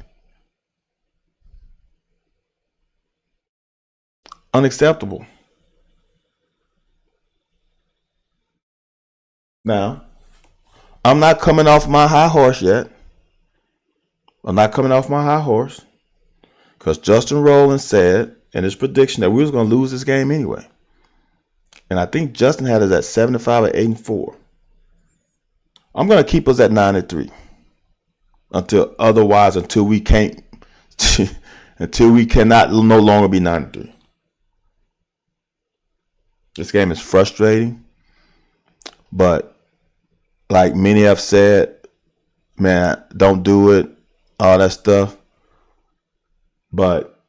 Speaker 1: Unacceptable. Now, I'm not coming off my high horse yet. I'm not coming off my high horse because Justin Rowland said in his prediction that we was going to lose this game anyway. And I think Justin had us at 7-5 or 8-4. I'm going to keep us at 9-3 until we can't, until we cannot no longer be 9-3. This game is frustrating, but like many have said, man, don't do it, all that stuff. But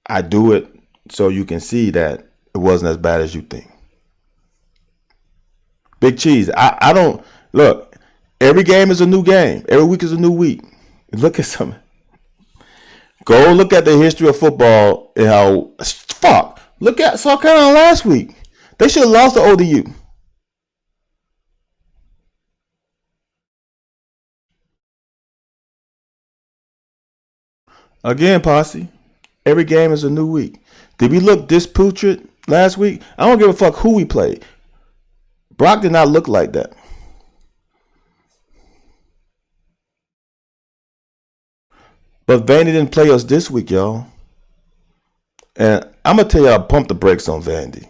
Speaker 1: I do it so you can see that it wasn't as bad as you think. Big Cheese, I don't, look, every game is a new game. Every week is a new week. Look at something. Go look at the history of football and how, fuck. Look at South Carolina last week. They should have lost to ODU. Again, Posse, every game is a new week. Did we look this putrid last week? I don't give a fuck who we played. Brock did not look like that. But Vandy didn't play us this week, y'all. And I'm going to tell y'all, pump the brakes on Vandy.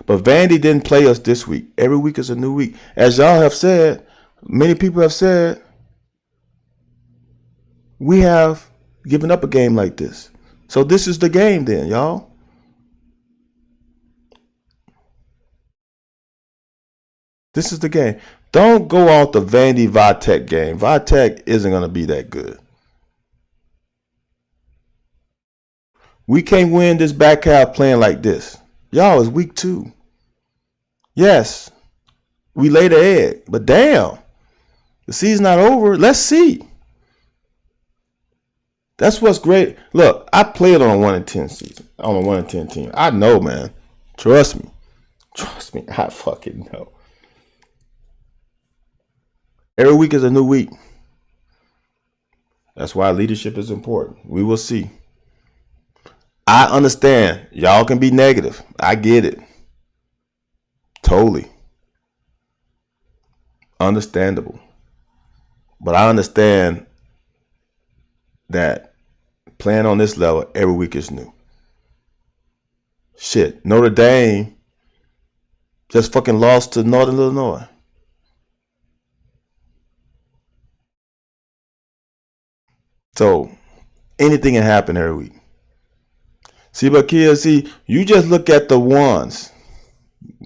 Speaker 1: But Vandy didn't play us this week. Every week is a new week. As y'all have said, many people have said, we have given up a game like this. So this is the game then, y'all. This is the game. Don't go off the Vandy Vitek game. Vitek isn't going to be that good. We can't win this back half playing like this. Y'all, it's week 2. Yes, we laid an egg, but damn, the season's not over. Let's see. That's what's great. Look, I played on a 1-10 season, on a 1-10 team. I know, man. Trust me. Trust me, I fucking know. Every week is a new week. That's why leadership is important. We will see. I understand. Y'all can be negative. I get it. Totally. Understandable. But I understand that playing on this level every week is new. Shit. Notre Dame just fucking lost to Northern Illinois. So anything can happen every week. See, but kids, see, you just look at the ones.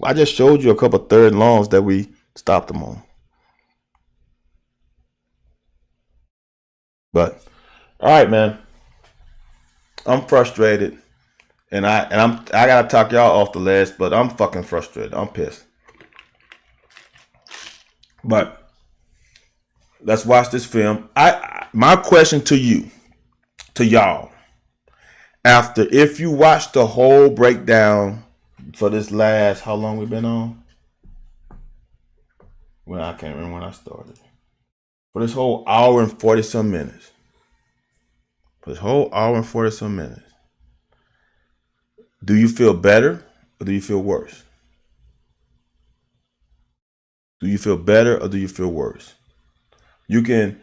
Speaker 1: I just showed you a couple third and longs that we stopped them on. But all right, man. I'm frustrated, and I gotta talk y'all off the ledge, but I'm fucking frustrated. I'm pissed. But let's watch this film. My question to you, to y'all, after if you watch the whole breakdown for this last, how long we been on? Well, I can't remember when I started. For this whole hour and 40 some minutes. For this whole hour and 40 some minutes. Do you feel better or do you feel worse? Do you feel better or do you feel worse? You can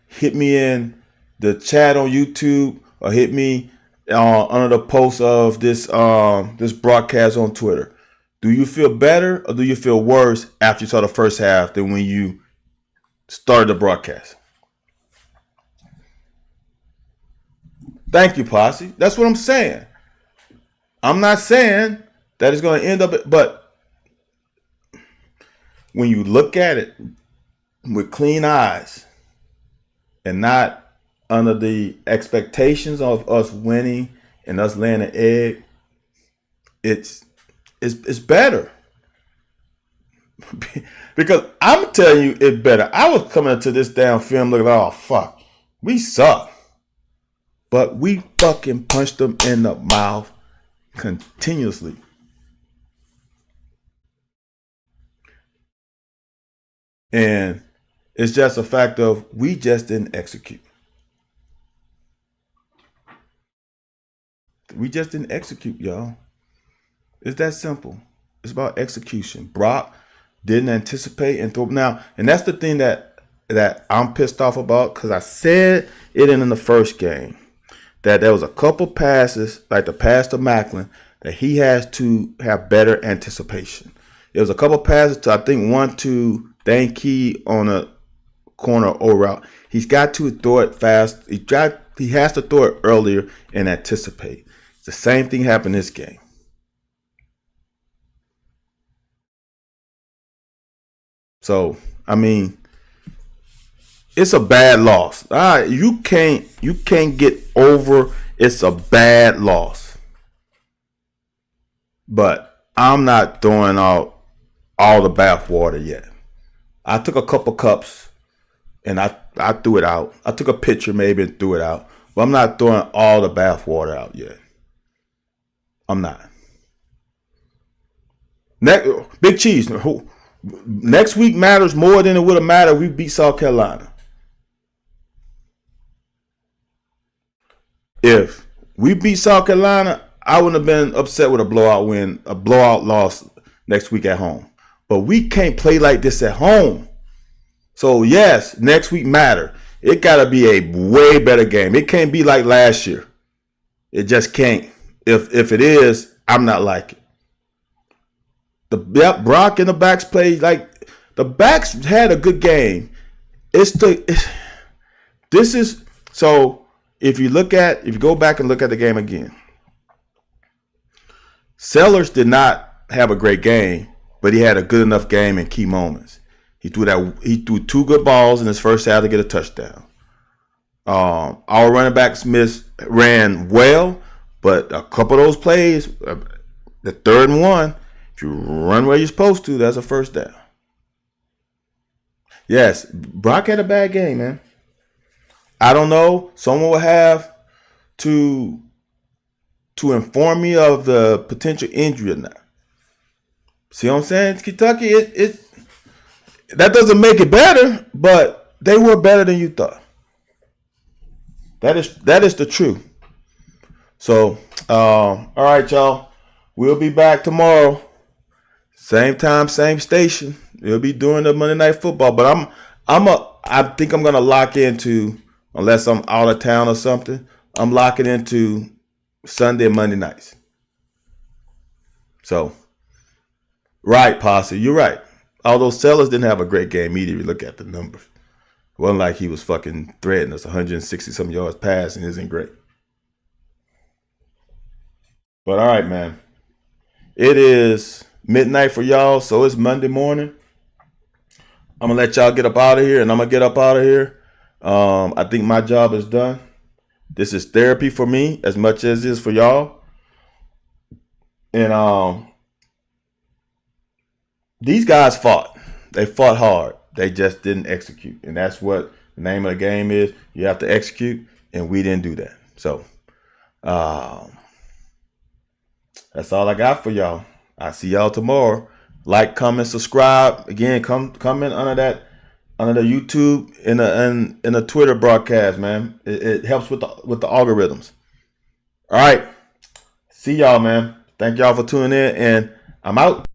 Speaker 1: hit me in the chat on YouTube or hit me under the post of this broadcast on Twitter. Do you feel better or do you feel worse after you saw the first half than when you started the broadcast? Thank you, Posse. That's what I'm saying. I'm not saying that it's going to end up, but when you look at it with clean eyes and not under the expectations of us winning and us laying an egg, it's better. Because I'm telling you it's better. I was coming into this damn film looking, oh fuck, we suck. But we fucking punched them in the mouth continuously. And it's just a fact of we just didn't execute. We just didn't execute, y'all. It's that simple. It's about execution. Brock didn't anticipate and throw now, and that's the thing that I'm pissed off about, because I said it in the first game that there was a couple passes, like the pass to Macklin, that he has to have better anticipation. There was a couple passes to, I think, one to Dane Key on a corner O route. He's got to throw it fast. He has to throw it earlier and anticipate. The same thing happened this game. So, I mean, it's a bad loss. You can't get over it's a bad loss. But I'm not throwing out all the bath water yet. I took a couple cups and I threw it out. I took a picture maybe and threw it out. But I'm not throwing all the bath water out yet. I'm not. Big Cheese. Next week matters more than it would have mattered. We beat South Carolina. If we beat South Carolina, I wouldn't have been upset with a blowout loss next week at home. But we can't play like this at home. So yes, next week matter. It gotta be a way better game. It can't be like last year. It just can't. If it is, I'm not like it. Brock and the backs played like the backs had a good game. This is so. If you go back and look at the game again, Sellers did not have a great game, but he had a good enough game in key moments. He threw two good balls in his first half to get a touchdown. Our running back Smith ran well, but a couple of those plays, the third and one, if you run where you're supposed to, that's a first down. Yes, Brock had a bad game, man. I don't know. Someone will have to inform me of the potential injury or not. See what I'm saying? Kentucky, that doesn't make it better, but they were better than you thought. That is the truth. So, all right, y'all. We'll be back tomorrow. Same time, same station. We'll be doing the Monday Night Football. But I think I'm gonna lock into, unless I'm out of town or something, I'm locking into Sunday and Monday nights. So, right, Posse, you're right. Although Sellers didn't have a great game either, if you look at the numbers. It wasn't like he was fucking threatening us 160 some yards passing isn't great. But all right, man. It is midnight for y'all, so it's Monday morning. I'm gonna let y'all get up out of here, and I'm gonna get up out of here. I think my job is done. This is therapy for me as much as it is for y'all. And these guys fought. They fought hard. They just didn't execute, and that's what the name of the game is. You have to execute, and we didn't do that. So, that's all I got for y'all. I see y'all tomorrow. Like, comment, subscribe. Again, comment under the YouTube in the Twitter broadcast, man. It helps with the algorithms. All right. See y'all, man. Thank y'all for tuning in, and I'm out.